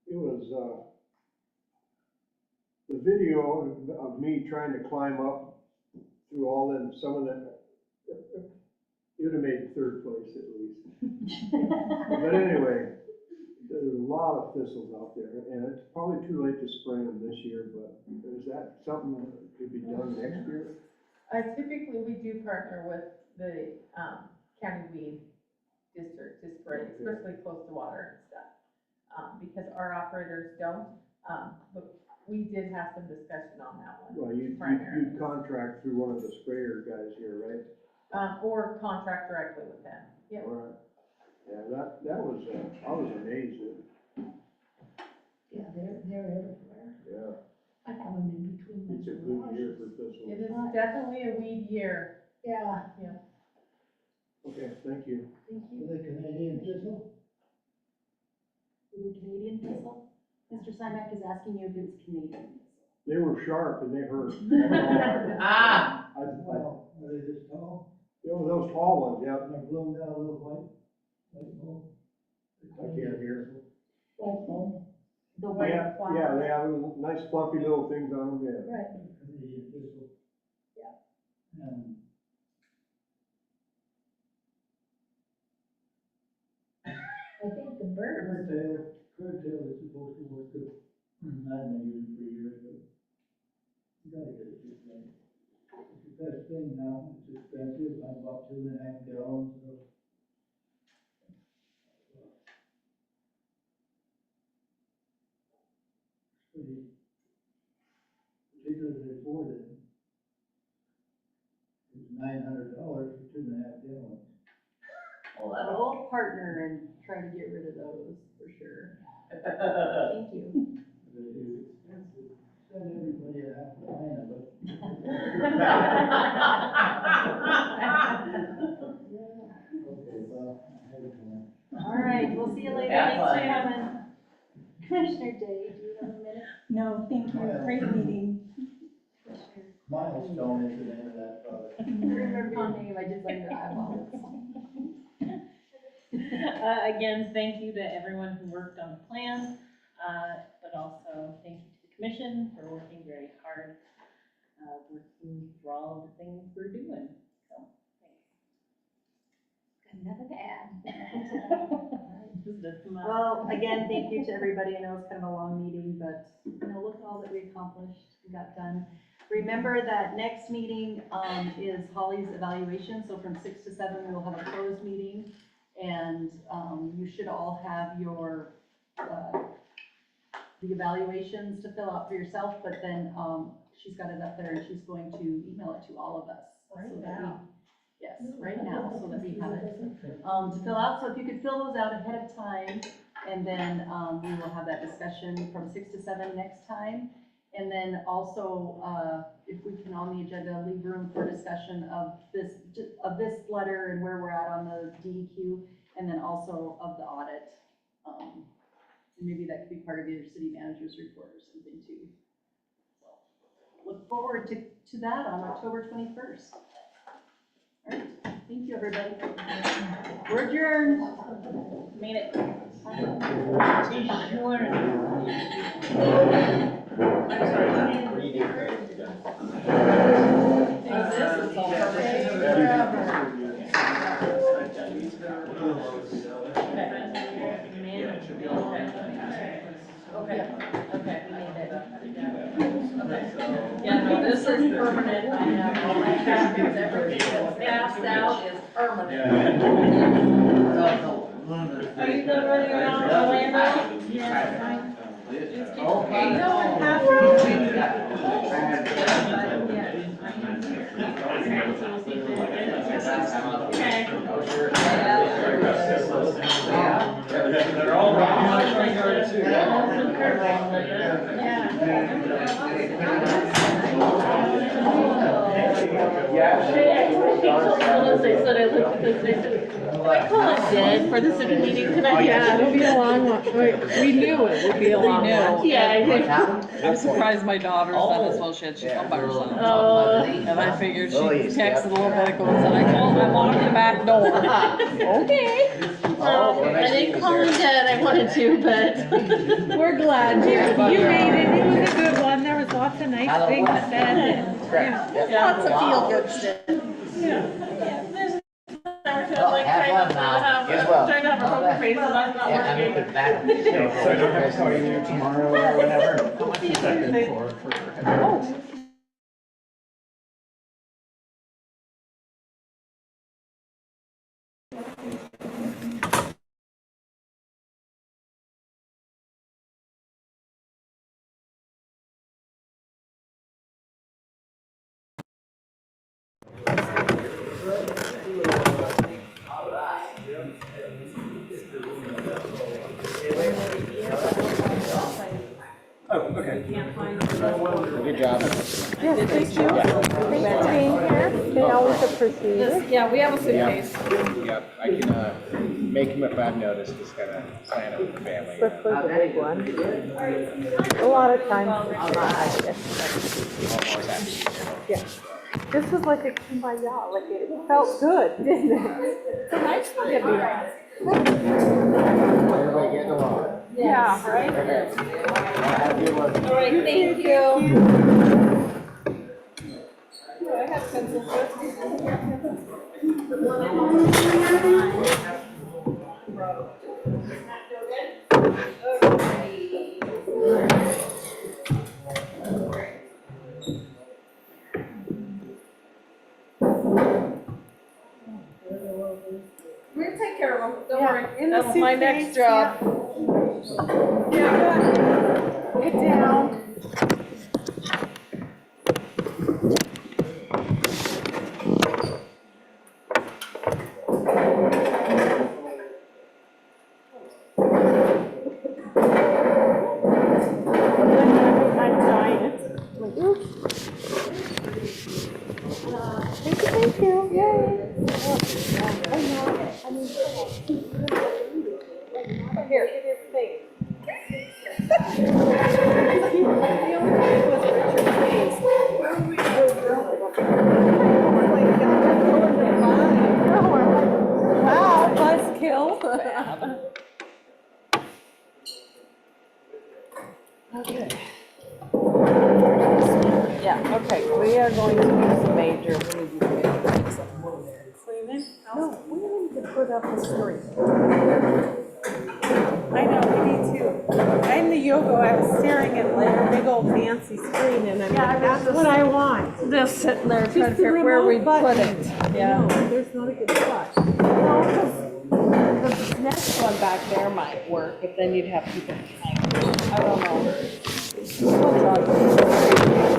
it was, the video of me trying to climb up through all them, some of them, it would have made 3rd place at least. But anyway, there's a lot of thistles out there, and it's probably too late to spray them this year, but is that something that could be done next year? Typically, we do partner with the, county weed district to spray, especially close to water and stuff. Because our operators don't, but we did have some discussion on that one. Well, you'd contract through one of the sprayer guys here, right? Or contract directly with them, yep. All right. Yeah, that was, I was amazed at. Yeah, they're everywhere. Yeah. I have them in between my It's a good year for thistles. It is definitely a weed year. Yeah. Yeah. Okay, thank you. Thank you. The Canadian thistle? The Canadian thistle? Mr. Simek is asking you if it's Canadian thistle. They were sharp and they hurt. Well, are they this tall? Those tall ones, yeah. And they're bloomed out a little white bulb? I can't hear. White bulb. The white Yeah, flower. yeah, they have nice fluffy little things on them, yeah. Right. Canadian thistle. Yeah. And I think the birds. Curtail is supposed to work good. I've been using for years, but you gotta get it just right. It's the best thing now, it's expensive, I bought 2.5 gallons, so. Pretty, particularly for them. It's $900 for 2.5 gallons. Oh, We'll partner and try to get rid of those for sure. Thank you. But it is expensive, send everybody a half a line of it. Okay, well, I have it going. All right, we'll see you later. Have Thanks for fun. coming. Commissioner Day, do you have a minute? No, thank you, great meeting. Milestone is the name of that product. I remember your name, I just like the eyeballs. Again, thank you to everyone who worked on the plan, but also thank you to the Commission for working very hard, working through all the things we're doing, so, thanks. Got nothing to add. Well, Well, again, thank you to everybody. I know it's kind of a long meeting, but, look at all that we accomplished, we got done. Remember that next meeting, is Holly's evaluation, so from 6 to 7, we will have a closed meeting. And, you should all have your, the evaluations to fill out for yourself, but then, she's got it up there and she's going to email it to all of us. Right so that we- now. Yes, right now, so that we have it, to fill out. So if you could fill those out ahead of time, and then, we will have that discussion from 6 to 7 next time. And then also, if we can on the agenda, leave room for discussion of this letter and where we're at on the DEQ, and then also of the audit. And maybe that could be part of your city manager's report or something too. So, look forward to that on October 21st. All right, thank you, everybody. We're adjourned. Made it. Okay, okay. Yeah, no, this is permanent, I have all my copies, everything that's passed out is permanent. Are you done running around Orlando? Yeah, fine. Okay. No one has They're all around my front yard too. They said I looked at this, they said, can I call it dead for the city meeting tonight? Yeah, it'll be a long one. We knew it would be a long one. Yeah, I think. I'm surprised my daughter's done as well. She's home by herself. Oh. And I figured she texted a little bit ago and said, I locked the back door. Okay. I didn't call him dead, I wanted to, but. We're glad You made it, it was a good one, there was lots of nice things said, and, yeah. Lots of feel-good stuff. Have fun now. Guess what? Trying to have a poker face and I'm not Yeah, I'm working. gonna put back. So I don't call you tomorrow or whatever. How much is that good for? Oh, okay. Good job. Yes, thank you. Thanks for being here, they always appreciate it. Yeah, we have a suitcase. Yep, I can, make him if I've noticed, just gotta plan it with the family. Prefer the big one. A lot of times. Almost happy. Yeah. This was like a kumbaya, like it felt good, didn't it? It's a nice one to be at. Everybody getting along. Yeah, right? Have a good one. All right, thank you. I have pencils. We're gonna take care of them, don't worry. In the That's my next suitcase, job. Yeah, good. Get down. I'm giant. Like, oops. Thank you, yay. I know, I mean, here, it is safe. The only thing was Richard's face. Wow, buzzkill. Okay. paved, or we need you to pave something over there. Cleaning? No, we need to put up a screen. I know, we need to. I'm the yoga, I was staring at like a big old fancy screen and I'm like, that's what I want. Just sitting there trying to Just the figure where we remote put button. it. No, Yeah. there's not a good spot. No, 'cause the next one back there might work, but then you'd have people hang. I don't know. We'll talk to you.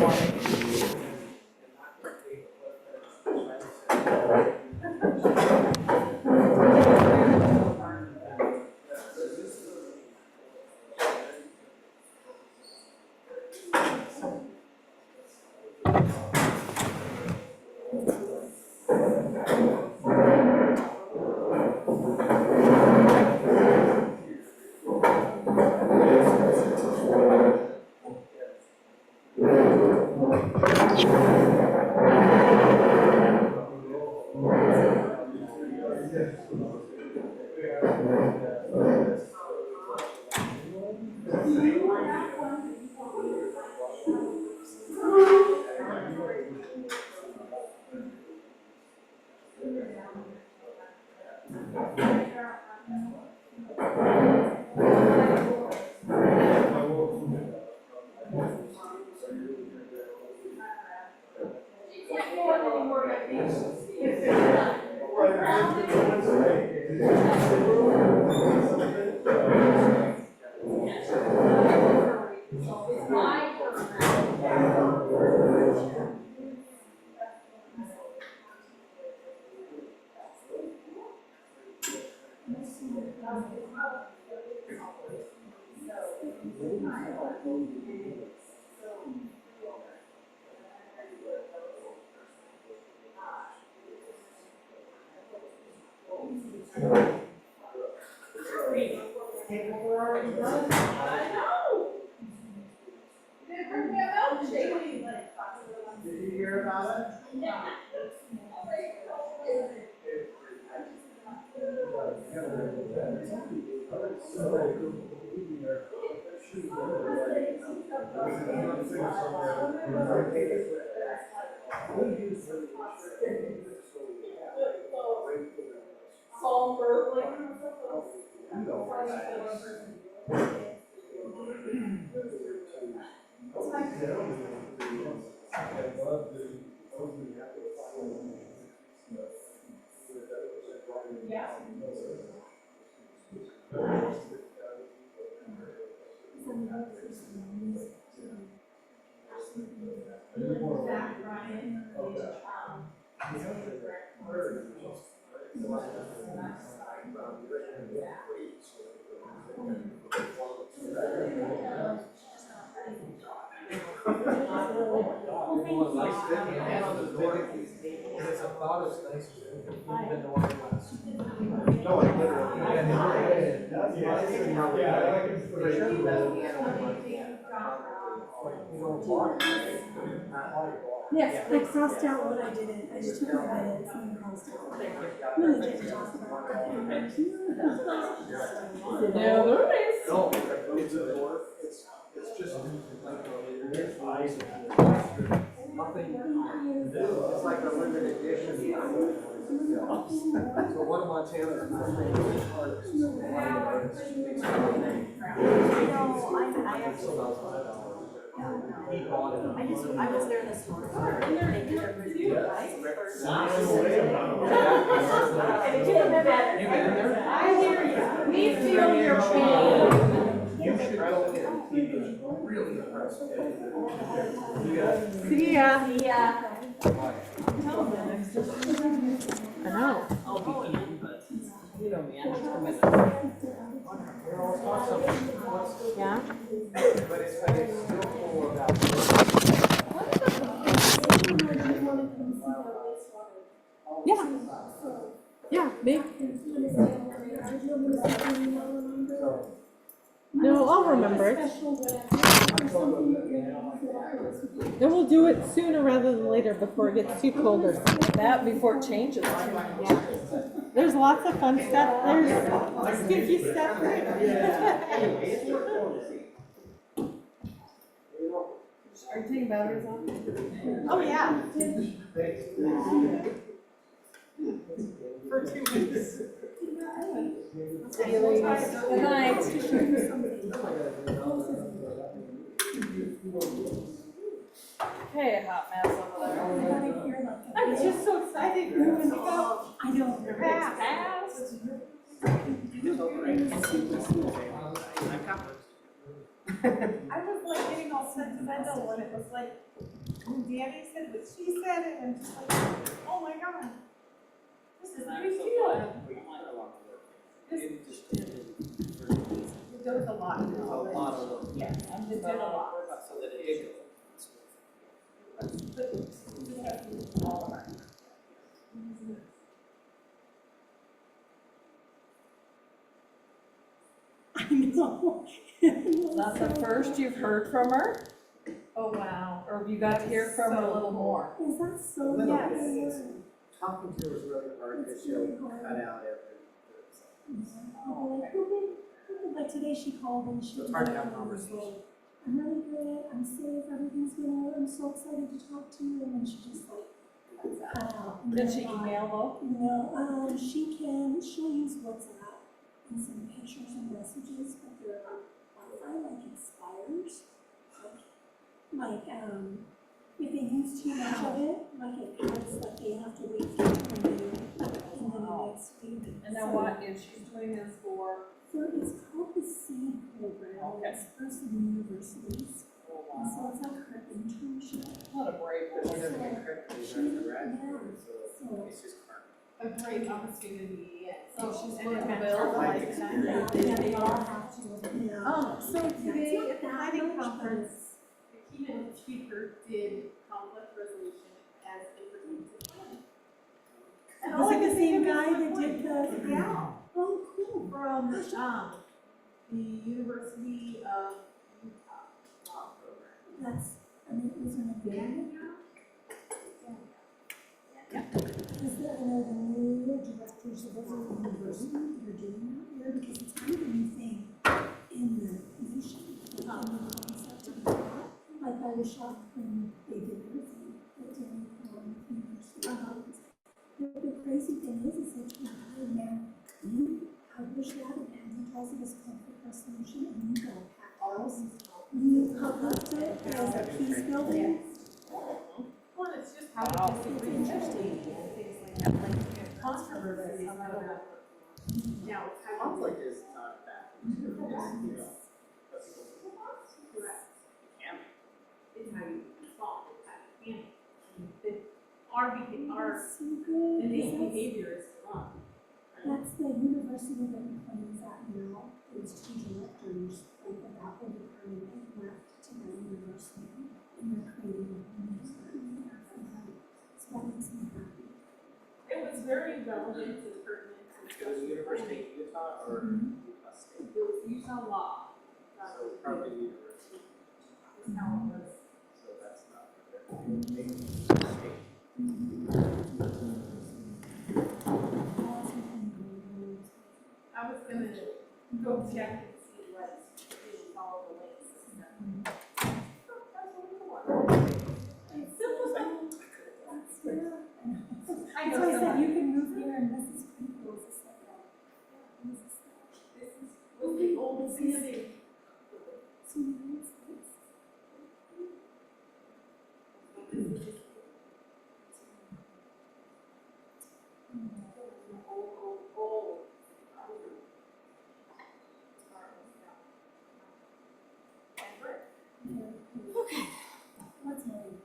Did you hear about it? It's about as nice as you've been to one last. No, it literally. Yes, I crossed out what I didn't, I just took my edits and then crossed out. Really didn't talk about it. Yeah, there is. No, it's a door, it's just like nothing, it's like a limited edition. So one of Montana's favorite artists. I was there this morning. They did a review, right? I hear you. We feel your pain. You should go in, he is really impressed. See ya. See ya. I know. You know me, I have to miss Yeah? But it's still cool about. Yeah. Yeah, maybe. No, I'll remember it. And we'll do it sooner rather than later before it gets too cold or something. that before it changes. Yeah. There's lots of fun stuff. There's sticky stuff. Are you taking batteries off? Oh, yeah. For 2 weeks. See you ladies. Good night. Okay, hot mess over there. I'm just so excited. I don't. Fast. I was like getting all sentimental when it was like, when Danny said what she said, and I'm just like, oh my God. This is a big deal. There was a lot. A lot of work. Yeah, I did a lot. So that it All of it. I know. That's the first you've heard from her? Oh, wow. Or have you got to hear from her a little more? Is that so? Yes. talking to her was really hard because she'll cut out every. But today she called and she. So it's hard to have conversations. I'm really good, I'm safe, everything's going well, I'm so excited to talk to you, and then she just like cut out. Did she email though? No, she'll use WhatsApp and send pictures and messages, but their Wi-Fi like expires. Like, if they use too much of it, like it cuts, like they have to wait for it to renew, and then the next week. And then what is she doing this for? It's called the SEED program, Okay. it's for some universities, and so it's like her internship. What a brave But she woman. doesn't get credit for the undergraduate, so it's just hard. A great opportunity. So she's And going to it's build like like that. Yeah, they all have to, yeah. So today Yeah, at the it's not planning that much, conference, the keynote speaker did conflict resolution as it pertains to planning. And all Was I it the could think same of guy was that like, did the? Yeah, Oh, cool. from, the University of Utah Law Program. That's, I mean, it was an event. Is there, I know the new directors of every university that are doing that here, because it's kind of a new thing in the nation. Like, in the concept of that. Like, I was shocked when they did their thing, at Danny University. The crazy thing is that you hire now, you publish that and advertise it as conflict resolution, and you go house. You publish it as a peace building. Well, it's just how we disagree and things like that, like controversy. Now, it's how. Conflict is not bad. It's, you know, Correct. yeah. It's how you respond, it's how you handle it. Our So good. innate That's- behavior is wrong. That's the university that I'm playing at now. Those two directors, like the Apple department, left to the university, and they're creating a new department there for them. So that makes me happy. It was very relevant and pertinent to It was University of Utah or Utah State? It was Utah Law. So probably the University. That's how it was. So that's not good. I was gonna go check and see what, all the links and stuff. That's a little one. It's simple. That's where, I that's know why I said somebody. you can move here and this is pretty cool. This is like that. This is This was the old city. so nice. Old. Okay, what's mine?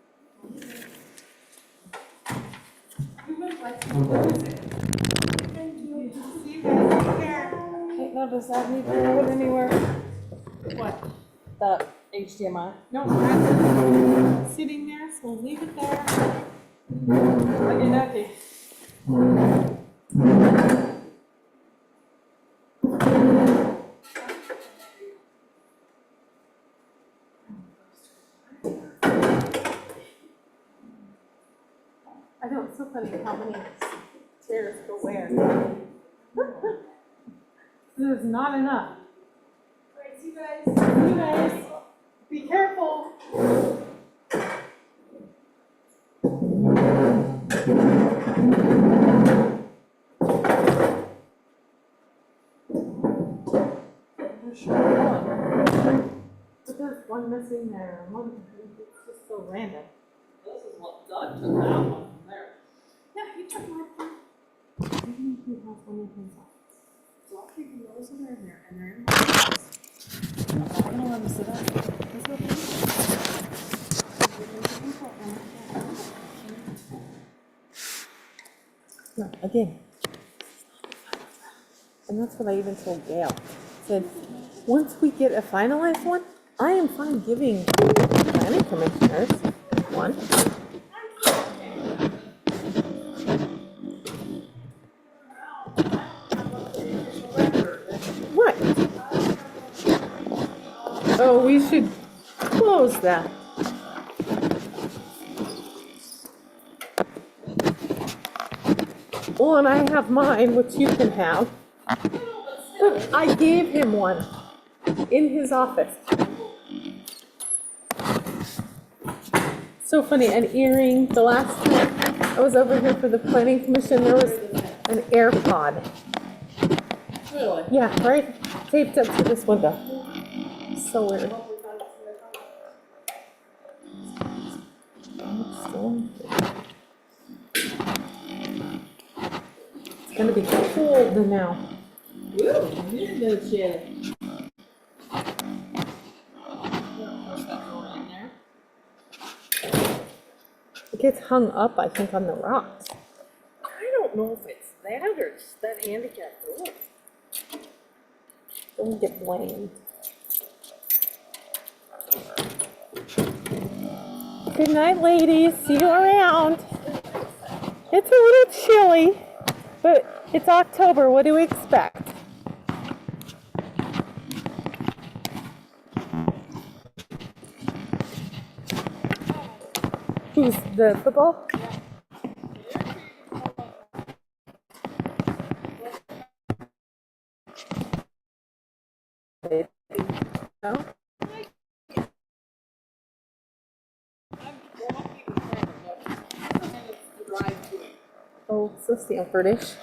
We would like to close it. Thank you. See you guys, take care. Hey, now does that need to be put anywhere? What? The HDMI? No, that's sitting there, so we'll leave it there. Okay, okay. I know, it's so funny how many chairs go where. There's not enough. Alright, see you guys. See you guys. Be careful. one missing there, one, it's just so random. This is what Doug took that one from there. Yeah, he took my pen. I don't know if he has one in his office. So I'll keep those that are in there, and they're in my office. I'm not gonna let him sit up. That's okay. No, again. And that's what I even told Gail. I said, once we get a finalized one, I am fine giving planning commissioners one. Right. Oh, we should close that. Well, and I have mine, which you can have. But I gave him one in his office. So funny, an earring. The last time I was over here for the planning commission, there was an AirPod. Really? Yeah, right? Taped up to this window. So weird. It's gonna be cold now. Ooh, no shit. It gets hung up, I think, on the rocks. I don't know if it's that or just that handicap door. Don't get blamed. Good night, ladies. See you around. It's a little chilly, but it's October. What do we expect? Who's the football? No? Oh, so Stanfordish.